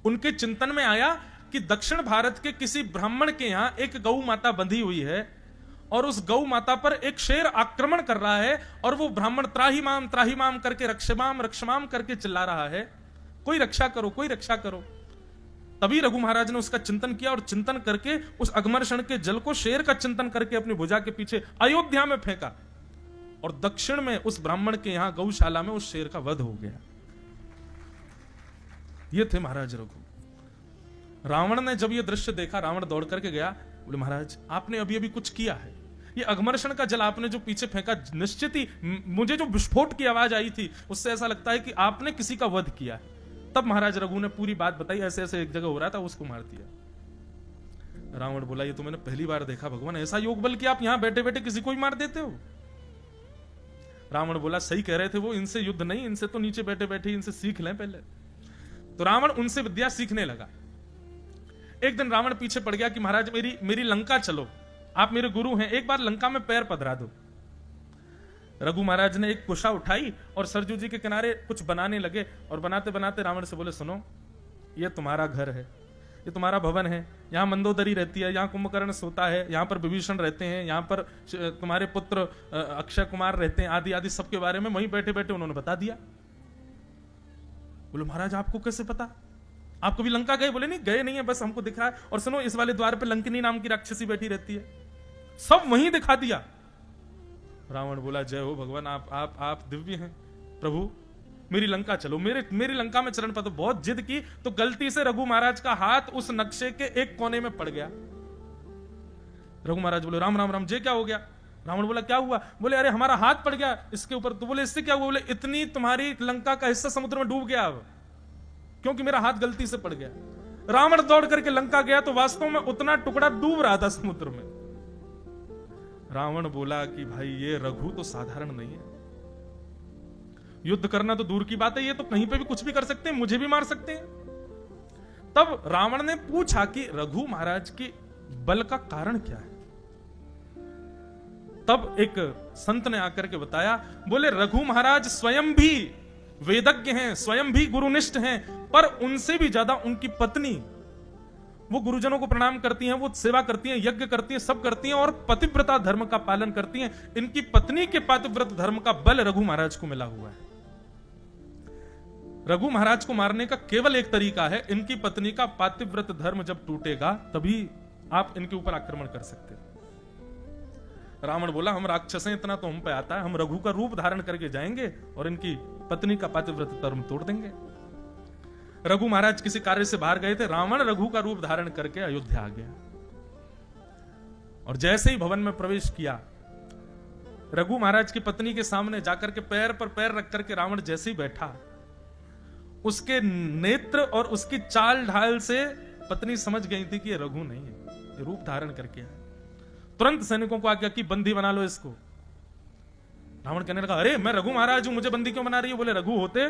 उनके चिंतन में आया कि दक्षिण भारत के किसी ब्राह्मण के यहां एक गौ माता बंधी हुई है और उस गौ माता पर एक शेर आक्रमण कर रहा है और वो ब्राह्मण त्राही माम करके रक्षमाम करके चिल्ला रहा है, कोई रक्षा करो, कोई रक्षा करो। तभी रघु महाराज ने उसका चिंतन किया और चिंतन करके उस अघमर्षण के जल को शेर का चिंतन करके अपनी भुजा के पीछे अयोध्या में फेंका और दक्षिण में उस ब्राह्मण के यहां गौशाला में उस शेर का वध हो गया। ये थे महाराज रघु। रावण ने जब ये दृश्य देखा, रावण दौड़ करके गया, बोले महाराज आपने अभी अभी कुछ किया है, ये अघमर्षण का जल आपने जो पीछे फेंका, निश्चित ही मुझे जो विस्फोट की आवाज आई थी उससे ऐसा लगता है कि आपने किसी का वध किया है। तब महाराज रघु ने पूरी बात बताई, ऐसे ऐसे एक जगह हो रहा था, उसको मार दिया। रावण बोला ये तो मैंने पहली बार देखा भगवान, ऐसा योग बल कि आप यहां बैठे बैठे किसी को ही मार देते हो। रावण बोला सही कह रहे थे वो, इनसे युद्ध नहीं, इनसे तो नीचे बैठे बैठे इनसे सीख लें पहले। तो रावण उनसे विद्या सीखने लगा। एक दिन रावण पीछे पड़ गया कि महाराज मेरी लंका चलो, आप मेरे गुरु हैं, एक बार लंका में पैर पधरा दो। रघु महाराज ने एक कुशा उठाई और सरजू जी के किनारे कुछ बनाने लगे और बनाते बनाते रावण से बोले सुनो ये तुम्हारा घर है, ये तुम्हारा भवन है, यहाँ मंदोदरी रहती है, यहाँ कुंभकर्ण सोता है, यहाँ पर विभीषण रहते हैं, यहाँ पर तुम्हारे पुत्र अक्षय कुमार रहते हैं, आदि आदि सबके बारे में वहीं बैठे बैठे उन्होंने बता दिया। बोले महाराज आपको कैसे पता, आप कभी लंका गए? बोले नहीं गए नहीं है, बस हमको दिख रहा है। और सुनो इस वाले द्वार पे लंकिनी नाम की राक्षसी बैठी रहती है। सब वहीं दिखा दिया। रावण बोला जय हो भगवान, आप दिव्य हैं प्रभु, मेरी लंका चलो, मेरी लंका में चरण पद। बहुत जिद की तो गलती से रघु महाराज का हाथ उस नक्शे के एक कोने में पड़ गया। रघु महाराज बोले राम राम राम, जय क्या हो गया? रावण बोला क्या हुआ? बोले अरे हमारा हाथ पड़ गया इसके ऊपर। तो बोले इससे क्या हुआ? बोले इतनी तुम्हारी लंका का हिस्सा समुद्र में डूब गया अब, क्योंकि मेरा हाथ गलती से पड़ गया। रावण दौड़ करके लंका गया तो वास्तव में उतना टुकड़ा डूब रहा था समुद्र में। रावण बोला कि भाई ये रघु तो साधारण नहीं है, युद्ध करना तो दूर की बात है, ये तो कहीं पे भी कुछ भी कर सकते हैं, मुझे भी मार सकते हैं। तब रावण ने पूछा कि रघु महाराज के बल का कारण क्या है? तब एक संत ने आकर के बताया, बोले रघु महाराज स्वयं भी वेदज्ञ हैं, स्वयं भी गुरुनिष्ठ हैं, पर उनसे भी ज्यादा उनकी पत्नी, वो गुरुजनों को प्रणाम करती हैं, वो सेवा करती हैं, यज्ञ करती हैं, सब करती हैं और पतिव्रता धर्म का पालन करती हैं। इनकी पत्नी के पतिव्रत धर्म का बल रघु महाराज को मिला हुआ है। रघु महाराज को मारने का केवल एक तरीका है, इनकी पत्नी का पतिव्रत धर्म जब टूटेगा तभी आप इनके ऊपर आक्रमण कर सकते हैं। रावण बोला हम राक्षस हैं, इतना तो हम पे आता है, हम रघु का रूप धारण करके जाएंगे और इनकी पत्नी का पतिव्रत धर्म तोड़ देंगे। रघु महाराज किसी कार्य से बाहर गए थे, रावण रघु का रूप धारण करके अयोध्या आ गया और जैसे ही भवन में प्रवेश किया, रघु महाराज की पत्नी के सामने जाकर के पैर पर पैर रख करके रावण जैसे ही बैठा, उसके नेत्र और उसकी चाल ढाल से पत्नी समझ गई थी कि ये रघु नहीं है, ये रूप धारण करके है। तुरंत सैनिकों को आज्ञा की बंदी बना लो इसको। रावण कहने लगा अरे मैं रघु महाराज हूं, मुझे बंदी क्यों बना रही है? बोले रघु होते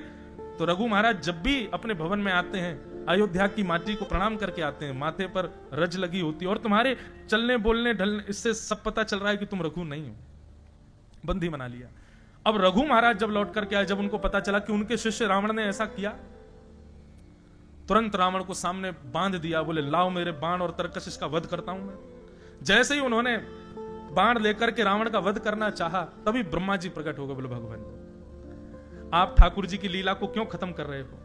तो रघु महाराज जब भी अपने भवन में आते हैं, अयोध्या की माटी को प्रणाम करके आते हैं, माथे पर रज लगी होती है और तुम्हारे चलने बोलने ढलने इससे सब पता चल रहा है कि तुम रघु नहीं हो। बंदी बना लिया। अब रघु महाराज जब लौट करके आए, जब उनको पता चला कि उनके शिष्य रावण ने ऐसा किया, तुरंत रावण को सामने बांध दिया। बोले लाओ मेरे बाण और तरकश, इसका वध करता हूं मैं। जैसे ही उन्होंने बाण लेकर के रावण का वध करना चाहा, तभी ब्रह्मा जी प्रकट हो गए। बोले भगवान आप ठाकुर जी की लीला को क्यों खत्म कर रहे हो?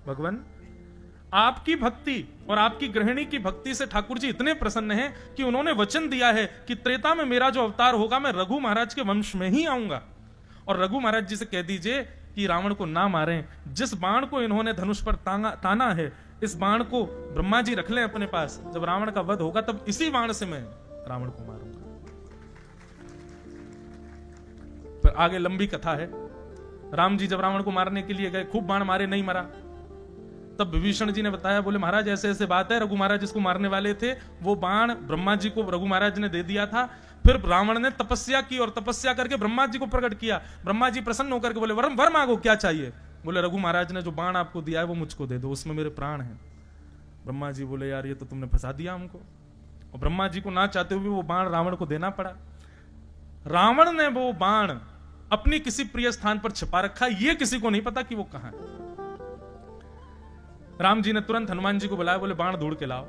भगवान आपकी भक्ति और आपकी गृहिणी की भक्ति से ठाकुर जी इतने प्रसन्न हैं कि उन्होंने वचन दिया है कि त्रेता में मेरा जो अवतार होगा मैं रघु महाराज के वंश में ही आऊंगा। और रघु महाराज जी से कह दीजिए कि रावण को ना मारें। जिस बाण को इन्होंने धनुष पर ताना है, इस बाण को ब्रह्मा जी रख लें अपने पास। जब रावण का वध होगा तब इसी बाण से मैं रावण को मारूंगा। फिर आगे लंबी कथा है। राम जी जब रावण को मारने के लिए गए, खूब बाण मारे, नहीं मरा। तब विभीषण जी ने बताया, बोले महाराज ऐसे ऐसे बात है, रघु महाराज जिसको मारने वाले थे वो बाण ब्रह्मा जी को रघु महाराज ने दे दिया था। फिर रावण ने तपस्या की और तपस्या करके ब्रह्मा जी को प्रकट किया। ब्रह्मा जी प्रसन्न होकर के बोले वर मांगो, क्या चाहिए? बोले रघु महाराज ने जो बाण आपको दिया है वो मुझको दे दो, उसमें मेरे प्राण हैं। ब्रह्मा जी बोले यार ये तो तुमने फंसा दिया हमको। और ब्रह्मा जी को ना चाहते हुए वो बाण रावण को देना पड़ा। रावण ने वो बाण अपनी किसी प्रिय स्थान पर छिपा रखा, ये किसी को नहीं पता कि वो कहां है। राम जी ने तुरंत हनुमान जी को बुलाया, बोले बाण ढूंढ के लाओ,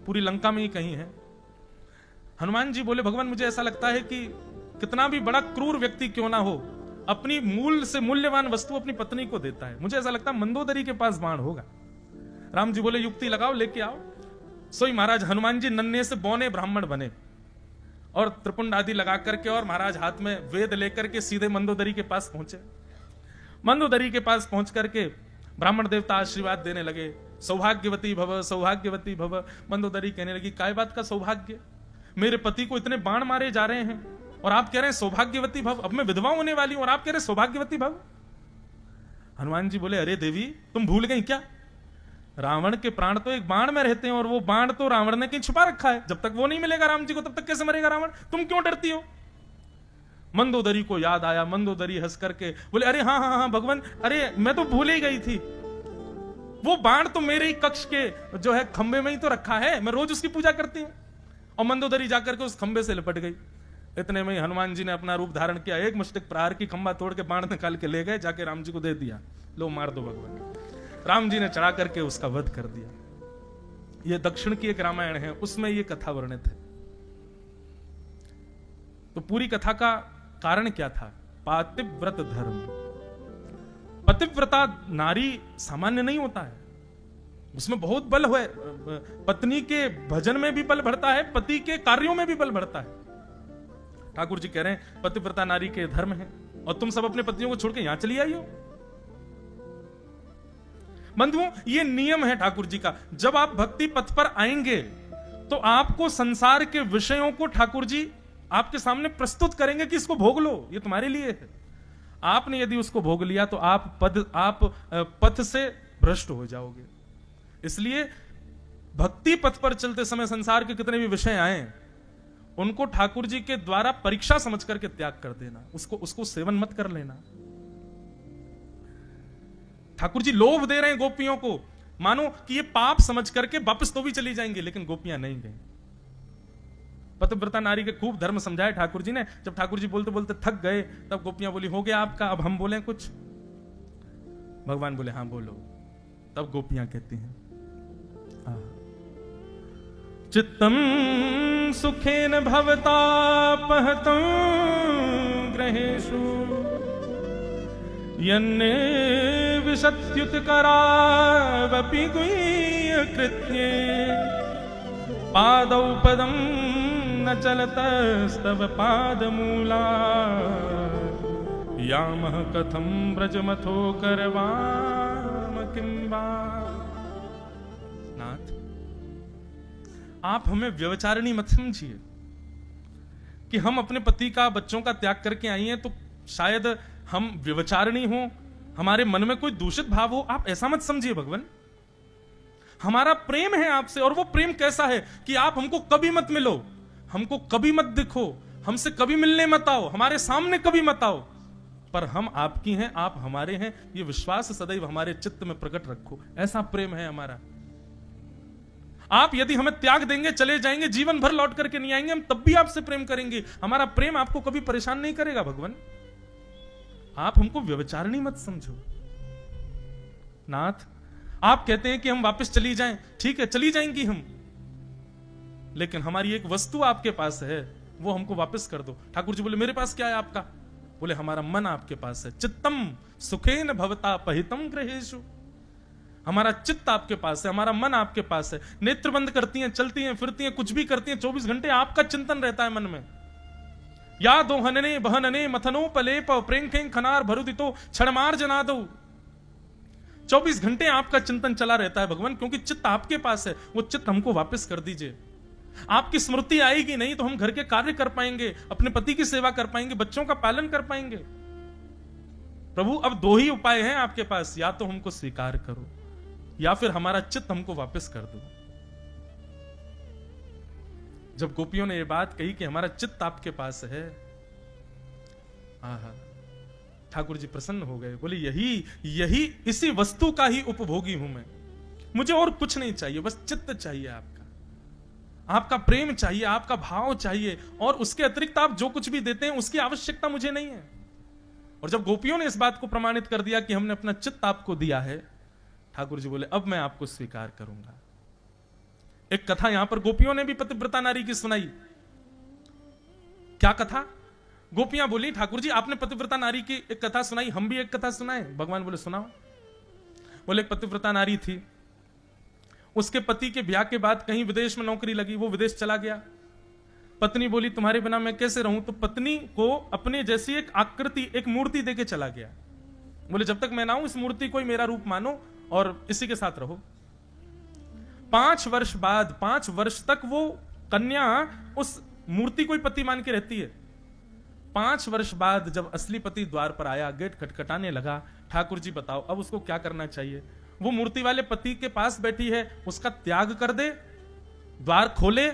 पूरी लंका में ही कहीं है। हनुमान जी बोले भगवान मुझे ऐसा लगता है कि कितना भी बड़ा क्रूर व्यक्ति क्यों ना हो, अपनी मूल से मूल्यवान वस्तु अपनी पत्नी को देता है। मुझे ऐसा लगता है मंदोदरी के पास बाण होगा। राम जी बोले युक्ति लगाओ, लेके आओ। सोई महाराज हनुमान जी नन्हे से बौने ब्राह्मण बने और त्रिपुंड आदि लगा करके और महाराज हाथ में वेद लेकर के सीधे मंदोदरी के पास पहुंचे। मंदोदरी के पास पहुंच करके ब्राह्मण देवता आशीर्वाद देने लगे, सौभाग्यवती भव, सौभाग्यवती भव। मंदोदरी कहने लगी काय बात का सौभाग्य? मेरे पति को इतने बाण मारे जा रहे हैं और आप कह रहे हैं सौभाग्यवती भव। अब मैं विधवा होने वाली हूं और आप कह रहे हैं सौभाग्यवती भव। हनुमान जी बोले अरे देवी तुम भूल गई क्या? रावण के प्राण तो एक बाण में रहते हैं और वो बाण तो रावण ने कहीं छुपा रखा है। जब तक वो नहीं मिलेगा राम जी को तब तक कैसे मरेगा रावण? तुम क्यों डरती हो? मंदोदरी को याद आया। मंदोदरी हंस करके बोले अरे हाँ हाँ हाँ भगवान, अरे मैं तो भूल ही गई थी, वो बाण तो मेरे ही कक्ष के जो है खंबे में ही तो रखा है, मैं रोज उसकी पूजा करती हूँ। और मंदोदरी जाकर के उस खंबे से लिपट गई। इतने में हनुमान जी ने अपना रूप धारण किया, एक मुष्टिक प्रहार की खंबा तोड़ के बाण निकाल के ले गए, जाके राम जी को दे दिया, लो मार दो भगवान। राम जी ने चढ़ा करके उसका वध कर दिया। यह दक्षिण की एक रामायण है, उसमें यह कथा वर्णित है। तो पूरी कथा का कारण क्या था? पातिव्रत धर्म। पतिव्रता नारी सामान्य नहीं होता है। उसमें बहुत बल है। पत्नी के भजन में भी बल बढ़ता है, पति के कार्यों में भी बल बढ़ता है। ठाकुर जी कह रहे हैं पतिव्रता नारी के धर्म है, और तुम सब अपने पतियों को छोड़ के यहां चली आई हो। बंधुओं, ये नियम है ठाकुर जी का। जब आप भक्ति पथ पर आएंगे तो आपको संसार के विषयों को ठाकुर जी आपके सामने प्रस्तुत करेंगे कि इसको भोग लो, ये तुम्हारे लिए है। आपने यदि उसको भोग लिया तो आप पथ से भ्रष्ट हो जाओगे। इसलिए भक्ति पथ पर चलते समय संसार के कितने भी विषय आए, उनको ठाकुर जी के द्वारा परीक्षा समझ करके त्याग कर देना, उसको सेवन मत कर लेना। ठाकुर जी लोभ दे रहे हैं गोपियों को, मानो कि ये पाप समझ करके वापस तो भी चली जाएंगे, लेकिन गोपियां नहीं गई। पतिव्रता नारी के खूब धर्म समझाए ठाकुर जी ने। जब ठाकुर जी बोलते बोलते थक गए, तब गोपियां बोली हो गया आपका, अब हम बोलें कुछ? भगवान बोले हाँ बोलो। तब गोपियां कहती हैं चित्तम सुखेन भवता पहतं ग्रहेषु यन्ने विशत्युत्करावपि गुह्य कृत्ये पादौ पदं न चलतस्तव पादमूला यामः कथं व्रजमथो करवाम किं वा। नाथ, आप हमें व्यभिचारिणी मत समझिए कि हम अपने पति का, बच्चों का त्याग करके आई हैं तो शायद हम व्यभिचारिणी हो, हमारे मन में कोई दूषित भाव हो, आप ऐसा मत समझिए भगवान। हमारा प्रेम है आपसे, और वो प्रेम कैसा है कि आप हमको कभी मत मिलो, हमको कभी मत दिखो, हमसे कभी मिलने मत आओ, हमारे सामने कभी मत आओ, पर हम आपकी हैं, आप हमारे हैं, ये विश्वास सदैव हमारे चित्त में प्रकट रखो। ऐसा प्रेम है हमारा। आप यदि हमें त्याग देंगे, चले जाएंगे, जीवन भर लौट करके नहीं आएंगे, हम तब भी आपसे प्रेम करेंगे। हमारा प्रेम आपको कभी परेशान नहीं करेगा भगवान। आप हमको व्यभिचारिणी मत समझो। नाथ, आप कहते हैं कि हम वापस चली जाएं, ठीक है चली जाएंगी हम, लेकिन हमारी एक वस्तु आपके पास है, वो हमको वापस कर दो। ठाकुर जी बोले मेरे पास क्या है आपका? बोले हमारा मन आपके पास है। चित्तम सुखेन भवता पहितम ग्रहेषु, हमारा चित्त आपके पास है, हमारा मन आपके पास है। नेत्र बंद करती हैं, चलती हैं, फिरती हैं, कुछ भी करती हैं, 24 घंटे आपका चिंतन रहता है मन में। या दो हनने बहनने मथनो पलेप प्रेंखें खनार भरुदितो क्षणमार जना दो, 24 घंटे आपका चिंतन चला रहता है भगवान, क्योंकि चित्त आपके पास है। वो चित्त हमको वापस कर दीजिए। आपकी स्मृति आएगी नहीं तो हम घर के कार्य कर पाएंगे, अपने पति की सेवा कर पाएंगे, बच्चों का पालन कर पाएंगे। प्रभु अब दो ही उपाय हैं आपके पास, या तो हमको स्वीकार करो या फिर हमारा चित्त हमको वापस कर दो। जब गोपियों ने यह बात कही कि हमारा चित्त आपके पास है, ठाकुर जी प्रसन्न हो गए। बोले यही इसी वस्तु का ही उपभोगी हूं मैं, मुझे और कुछ नहीं चाहिए, बस चित्त चाहिए आपका प्रेम चाहिए, आपका भाव चाहिए, और उसके अतिरिक्त आप जो कुछ भी देते हैं उसकी आवश्यकता मुझे नहीं है। और जब गोपियों ने इस बात को प्रमाणित कर दिया कि हमने अपना चित्त आपको दिया है, ठाकुर जी बोले अब मैं आपको स्वीकार करूंगा। एक कथा यहां पर गोपियों ने भी पतिव्रता नारी की सुनाई। क्या कथा? गोपियां बोली ठाकुर जी आपने पतिव्रता नारी की एक कथा सुनाई, हम भी एक कथा सुनाए। भगवान बोले सुनाओ। बोले एक पतिव्रता नारी थी, उसके पति के ब्याह के बाद कहीं विदेश में नौकरी लगी, वो विदेश चला गया। पत्नी बोली तुम्हारे बिना मैं कैसे रहूं, तो पत्नी को अपने जैसी एक आकृति, एक मूर्ति देके चला गया। बोले जब तक मैं ना हूं इस मूर्ति को ही मेरा रूप मानो और इसी के साथ रहो। 5 वर्ष बाद, 5 वर्ष तक वो कन्या उस मूर्ति को ही पति मान के रहती है। 5 वर्ष बाद जब असली पति द्वार पर आया, गेट खटखटाने लगा, ठाकुर जी बताओ अब उसको क्या करना चाहिए? वो मूर्ति वाले पति के पास बैठी है, उसका त्याग कर दे, द्वार खोले,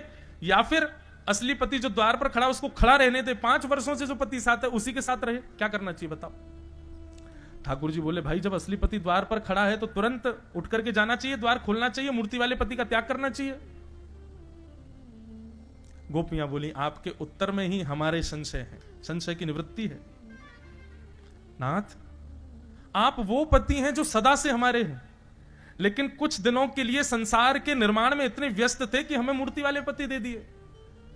या फिर असली पति जो द्वार पर खड़ा उसको खड़ा रहने दे? 5 वर्षों से जो पति साथ है उसी के साथ रहे, क्या करना चाहिए बताओ? ठाकुर जी बोले भाई जब असली पति द्वार पर खड़ा है तो तुरंत उठ करके जाना चाहिए, द्वार खोलना चाहिए, मूर्ति वाले पति का त्याग करना चाहिए। गोपियां बोली आपके उत्तर में ही हमारे संशय है, संशय की निवृत्ति है। नाथ, आप वो पति हैं जो सदा से हमारे हैं, लेकिन कुछ दिनों के लिए संसार के निर्माण में इतने व्यस्त थे कि हमें मूर्ति वाले पति दे दिए।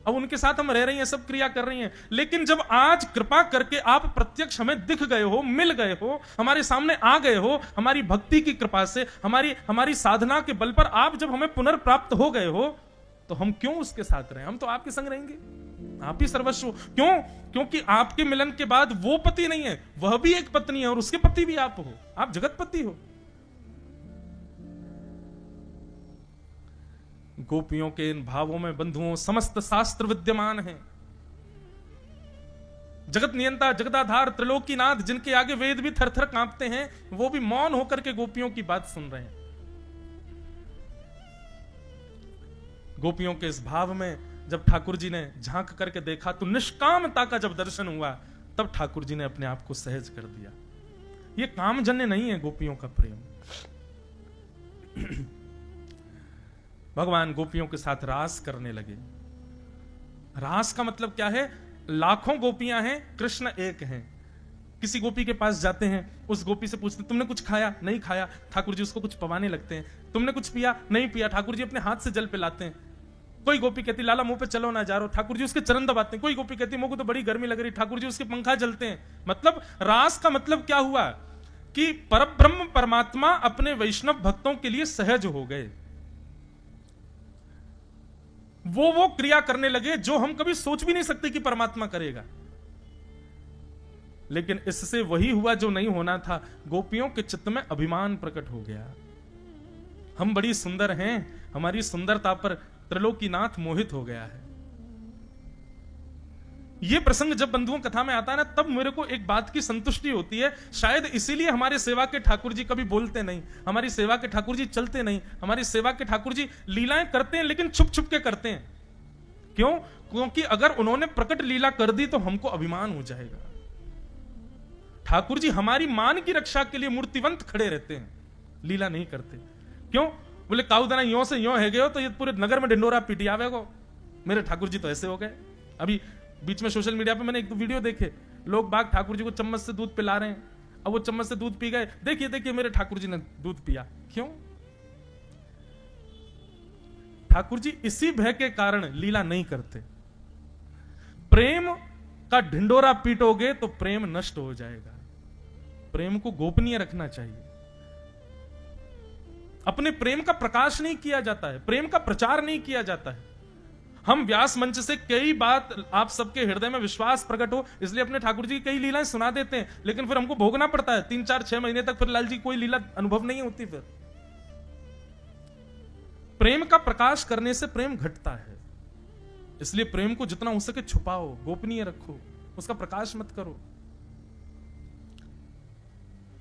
अब उनके साथ हम रह रही हैं, सब क्रिया कर रही हैं, लेकिन जब आज कृपा करके आप प्रत्यक्ष हमें दिख गए हो, मिल गए हो, हमारे सामने आ गए हो, हमारी भक्ति की कृपा से, हमारी साधना के बल पर आप जब हमें पुनर्प्राप्त हो गए हो, तो हम क्यों उसके साथ रहे? हम तो आपके संग रहेंगे, आप ही सर्वस्व। क्यों? क्योंकि आपके मिलन के बाद वो पति नहीं है, वह भी एक पत्नी है और उसके पति भी आप हो, आप जगतपति हो। गोपियों के इन भावों में बंधुओं समस्त शास्त्र विद्यमान हैं। जगत नियंता, जगदाधार, त्रिलोकीनाथ, जिनके आगे वेद भी थर-थर कांपते हैं, वो भी मौन होकर के गोपियों की बात सुन रहे हैं। गोपियों के इस भाव में जब ठाकुर जी ने झांक करके देखा तो निष्कामता का जब दर्शन हुआ, तब ठाकुर जी ने अपने आप को सहज कर दिया। ये कामजन्य नहीं है गोपियों का प्रेम। भगवान गोपियों के साथ रास करने लगे। रास का मतलब क्या है? लाखों गोपियां हैं, कृष्ण एक हैं। किसी गोपी के पास जाते हैं, उस गोपी से पूछते तुमने कुछ खाया? नहीं खाया। ठाकुर जी उसको कुछ पवाने लगते हैं। तुमने कुछ पिया? नहीं पिया। ठाकुर जी अपने हाथ से जल पिलाते हैं। कोई गोपी कहती लाला मुंह पे चलो ना जा रहा, ठाकुर जी उसके चरण दबाते हैं। कोई गोपी कहती मुझको तो बड़ी गर्मी लग रही, ठाकुर जी उसके पंखा जलते हैं। मतलब रास का मतलब क्या हुआ कि परब्रह्म परमात्मा अपने वैष्णव भक्तों के लिए सहज हो गए। वो क्रिया करने लगे जो हम कभी सोच भी नहीं सकते कि परमात्मा करेगा। लेकिन इससे वही हुआ जो नहीं होना था। गोपियों के चित्त में अभिमान प्रकट हो गया। हम बड़ी सुंदर हैं, हमारी सुंदरता पर त्रिलोकीनाथ मोहित हो गया है। यह प्रसंग जब बंधुओं कथा में आता है ना, तब मेरे को एक बात की संतुष्टि होती है। शायद इसीलिए हमारे सेवा के ठाकुर जी कभी बोलते नहीं, हमारी सेवा के ठाकुर जी चलते नहीं, हमारी सेवा के ठाकुर जी लीलाएं करते हैं लेकिन छुप छुप के करते हैं। क्यों? क्योंकि अगर उन्होंने प्रकट लीला कर दी तो हमको अभिमान हो जाएगा। ठाकुर जी हमारी मान की रक्षा के लिए मूर्तिवंत खड़े रहते हैं, लीला नहीं करते। क्यों? बोले काउदना यो से यो है गए हो तो ये पूरे नगर में ढिंडोरा पीटी आवेगो। मेरे ठाकुर जी तो ऐसे हो गए। अभी बीच में सोशल मीडिया पे मैंने एक दो वीडियो देखे, लोग बाग ठाकुर जी को चम्मच से दूध पिला रहे हैं। अब वो चम्मच से दूध पी गए, देखिए देखिए मेरे ठाकुर जी ने दूध पिया। क्यों? ठाकुर जी इसी भय के कारण लीला नहीं करते। प्रेम का ढिंडोरा पीटोगे तो प्रेम नष्ट हो जाएगा। प्रेम को गोपनीय रखना चाहिए। अपने प्रेम का प्रकाश नहीं किया जाता है, प्रेम का प्रचार नहीं किया जाता है। हम व्यास मंच से कई बात आप सबके हृदय में विश्वास प्रकट हो इसलिए अपने ठाकुर जी की कई लीलाएं सुना देते हैं, लेकिन फिर हमको भोगना पड़ता है 3, 4, 6 महीने तक। फिर लाल जी कोई लीला अनुभव नहीं होती। फिर प्रेम का प्रकाश करने से प्रेम घटता है। इसलिए प्रेम को जितना हो सके छुपाओ, गोपनीय रखो, उसका प्रकाश मत करो।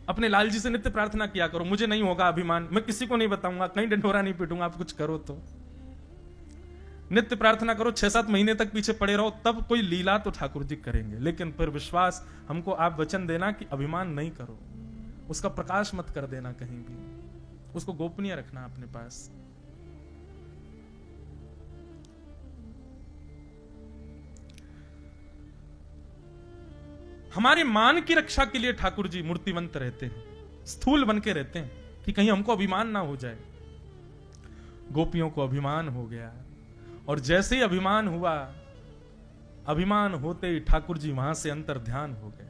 अपने लाल जी से नित्य प्रार्थना किया करो, मुझे नहीं होगा अभिमान, मैं किसी को नहीं बताऊंगा, कहीं ढिंढोरा नहीं पीटूंगा, आप कुछ करो तो। नित्य प्रार्थना करो, 6-7 महीने तक पीछे पड़े रहो, तब कोई लीला तो ठाकुर जी करेंगे। लेकिन फिर विश्वास हमको आप वचन देना कि अभिमान नहीं करो, उसका प्रकाश मत कर देना कहीं भी, उसको गोपनीय रखना अपने पास। हमारे मान की रक्षा के लिए ठाकुर जी मूर्तिवंत रहते हैं, स्थूल बन के रहते हैं कि कहीं हमको अभिमान ना हो जाए। गोपियों को अभिमान हो गया और जैसे ही अभिमान हुआ, अभिमान होते ही ठाकुर जी वहां से अंतर ध्यान हो गए।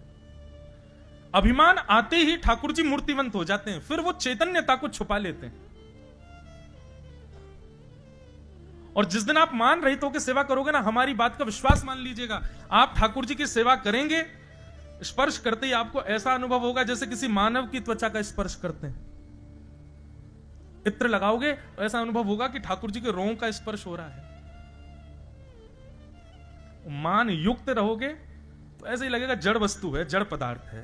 अभिमान आते ही ठाकुर जी मूर्तिवंत हो जाते हैं, फिर वो चैतन्यता को छुपा लेते हैं। और जिस दिन आप मान रहित होकर सेवा करोगे ना, हमारी बात का विश्वास मान लीजिएगा, आप ठाकुर जी की सेवा करेंगे, स्पर्श करते ही आपको ऐसा अनुभव होगा जैसे किसी मानव की त्वचा का स्पर्श करते हैं। इत्र लगाओगे तो ऐसा अनुभव होगा कि ठाकुर जी के रोंग का स्पर्श हो रहा है। मान युक्त रहोगे तो ऐसे ही लगेगा जड़ वस्तु है, जड़ पदार्थ है।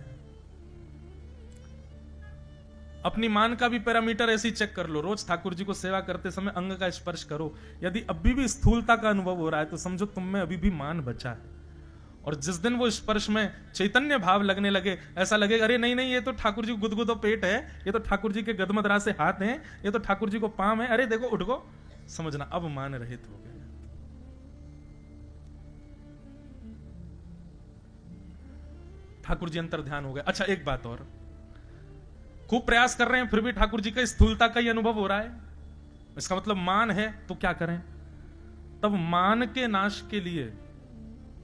अपनी मान का भी पैरामीटर ऐसे ही चेक कर लो। रोज ठाकुर जी को सेवा करते समय अंग का स्पर्श करो, यदि अभी भी स्थूलता का अनुभव हो रहा है तो समझो तुम में अभी भी मान बचा है। और जिस दिन वो स्पर्श में चैतन्य भाव लगने लगे, ऐसा लगेगा अरे नहीं नहीं, ये तो ठाकुर जी गुदगुदो पेट है, ये तो ठाकुर जी के गदमदरा से हाथ हैं, ये तो ठाकुर जी को पाम है, अरे देखो उठ गो, समझना अब मान रहित हो गए। ठाकुर जी अंतर ध्यान हो गए। अच्छा एक बात और, खूब प्रयास कर रहे हैं फिर भी ठाकुर जी का स्थूलता का ही अनुभव हो रहा है, इसका मतलब मान है, तो क्या करें? तब मान के नाश के लिए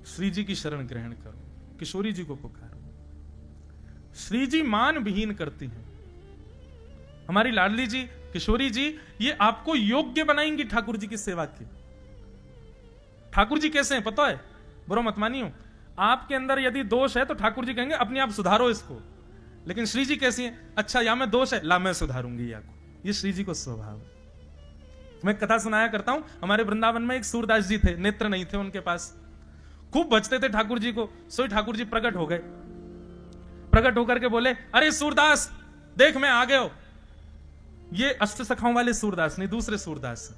श्री जी की शरण ग्रहण करो, किशोरी जी को पुकारो। श्री जी मान विहीन करती हैं। हमारी लाडली जी किशोरी जी ये आपको योग्य बनाएंगी ठाकुर जी की सेवा की। ठाकुर जी कैसे हैं पता है? बुरा मत मानियो, आपके अंदर यदि दोष है तो ठाकुर जी कहेंगे अपने आप सुधारो इसको। लेकिन श्री जी कैसी हैं? अच्छा या में दोष है, ला मैं सुधारूंगी या को। ये श्री जी को स्वभाव है। मैं कथा सुनाया करता हूं, हमारे वृंदावन में एक सूरदास जी थे, नेत्र नहीं थे उनके पास, खूब बचते थे ठाकुर जी को। सोई ठाकुर जी प्रकट हो गए, प्रकट होकर के बोले, अरे सूरदास देख मैं आ गए हो। ये अष्ट सखाओं वाले सूरदास नहीं, दूसरे सूरदास।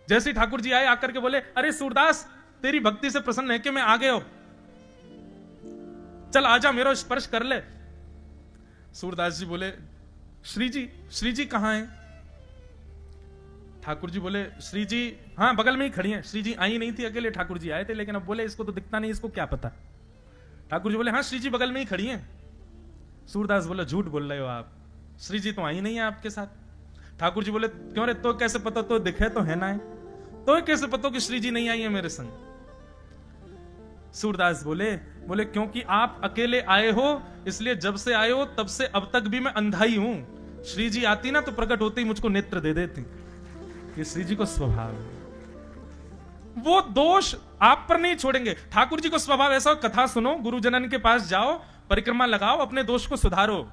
जैसे ही ठाकुर जी आए आकर के बोले, अरे सूरदास तेरी भक्ति से प्रसन्न है कि मैं आ गए हो, चल आजा मेरा स्पर्श कर ले। सूरदास जी बोले, श्री जी कहां हैं? ठाकुर जी बोले, श्री जी हाँ बगल में ही खड़ी हैं। श्री जी आई नहीं थी, अकेले ठाकुर जी आए थे, लेकिन अब बोले इसको तो दिखता नहीं, इसको क्या पता। ठाकुर जी बोले, हाँ श्री जी बगल में ही खड़ी हैं। सूरदास बोले, झूठ बोल रहे हो आप, श्री जी तो आई नहीं है आपके साथ। ठाकुर जी बोले, क्यों रे, तो कैसे पता? तो दिखे तो है ना है, तो कैसे पता कि श्री जी नहीं आई है मेरे संग? सूरदास बोले क्योंकि आप अकेले आए हो, इसलिए जब से आए हो तब से अब तक भी मैं अंधा ही हूं। श्री जी आती ना तो प्रकट होते ही मुझको नेत्र दे देती। ये श्री जी को स्वभाव है, वो दोष आप पर नहीं छोड़ेंगे। ठाकुर जी को स्वभाव ऐसा, कथा सुनो, गुरुजनन के पास जाओ, परिक्रमा लगाओ, अपने दोष को सुधारो।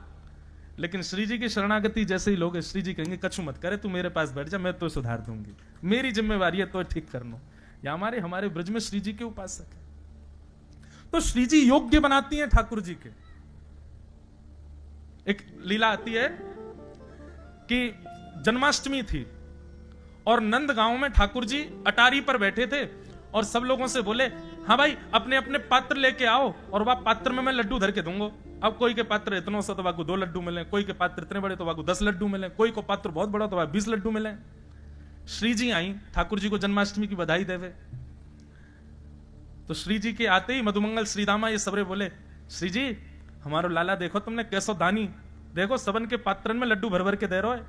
लेकिन श्री जी की शरणागति जैसे ही लोग, श्री जी कहेंगे कछु मत करे, तू मेरे पास बैठ जा, मैं तो सुधार दूंगी, मेरी जिम्मेवारी है तो ठीक करना। या हमारे ब्रज में श्री जी के उपासक है, तो श्री जी योग्य बनाती हैं ठाकुर जी के। एक लीला आती है कि जन्माष्टमी थी और नंद गांव में ठाकुर जी अटारी पर बैठे थे और सब लोगों से बोले, हाँ भाई अपने अपने पात्र लेके आओ और वह पात्र में मैं लड्डू धर के दूंगा। अब कोई के पात्र इतनों से तो वाको 2 लड्डू मिले, कोई के पात्र इतने बड़े तो वाको 10 लड्डू मिले, कोई को पात्र बहुत बड़ा तो वाको 20 लड्डू मिले। श्री जी आई ठाकुर जी को जन्माष्टमी की बधाई देवे, तो श्री जी के आते ही मधुमंगल श्रीदामा ये सबरे बोले, श्री जी हमारो लाला देखो तुमने कैसो दानी, देखो सबन के पात्रन में लड्डू भर भर के दे रहे हो।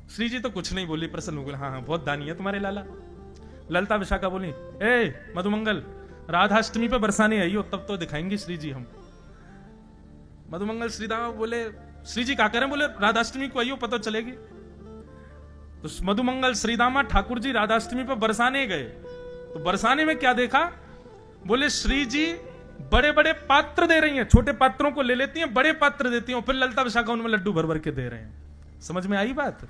श्री जी तो कुछ नहीं बोली, प्रसन्न हो गए, हाँ बहुत दानी है तुम्हारे लाला। ललता विशाखा बोली, ए मधुमंगल राधाष्टमी पे बरसाने आई हो तब तो दिखाएंगे श्री जी हम। मधुमंगल श्रीदामा बोले, श्री जी क्या करें? बोले राधाष्टमी को आइयो पता चलेगी। तो मधुमंगल श्रीदामा ठाकुर जी राधाष्टमी पे बरसाने गए, तो बरसाने में क्या देखा? बोले श्री जी बड़े बड़े पात्र दे रही हैं, छोटे पात्रों को ले लेती हैं, बड़े पात्र देती हैं, फिर ललता विशाखा उनमें लड्डू भर भर के दे रहे हैं। समझ में आई बात?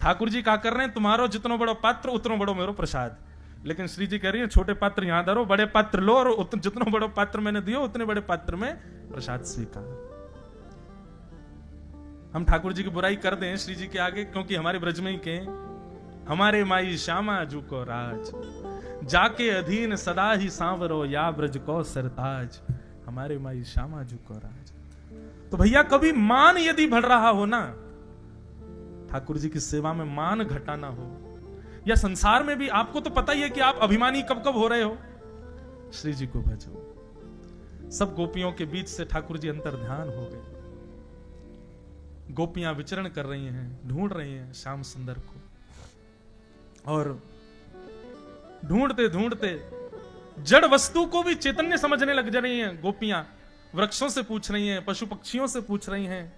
ठाकुर जी क्या कर रहे हैं? तुम्हारो जितनो बड़ो पात्र उतनो बड़ो मेरो प्रसाद। लेकिन श्री जी कह रही है छोटे पात्र यहां धरो, बड़े पात्र लो, और जितनो बड़ो पात्र मैंने दियो उतने बड़े पात्र में प्रसाद स्वीकार। हम ठाकुर जी की बुराई कर दें श्री जी के आगे, क्योंकि हमारे ब्रज में ही के हमारे माई श्यामा जू को राज, जाके अधीन सदा ही सांवरो, या ब्रज को सरताज। हमारे माई श्यामा जू को राज। तो भैया कभी मान यदि बढ़ रहा हो ना, ठाकुर जी की सेवा में मान घटाना हो, या संसार में भी आपको तो पता ही है कि आप अभिमानी कब कब हो रहे हो, श्री जी को भजो। सब गोपियों के बीच से ठाकुर जी अंतर ध्यान हो गए। गोपियां विचरण कर रही हैं, ढूंढ रही हैं श्याम सुंदर को, और ढूंढते ढूंढते जड़ वस्तु को भी चैतन्य समझने लग जा रही हैं गोपियां। वृक्षों से पूछ रही हैं, पशु पक्षियों से पूछ रही हैं,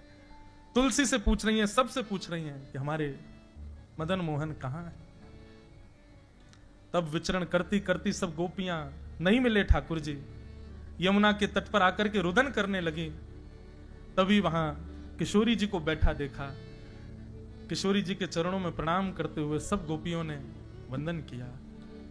तुलसी से पूछ रही हैं, सबसे पूछ रही हैं कि हमारे मदन मोहन कहां है। तब विचरण करती करती सब गोपियां नहीं मिले ठाकुर जी, यमुना के तट पर आकर के रुदन करने लगी। तभी वहां किशोरी जी को बैठा देखा। किशोरी जी के चरणों में प्रणाम करते हुए सब गोपियों ने वंदन किया।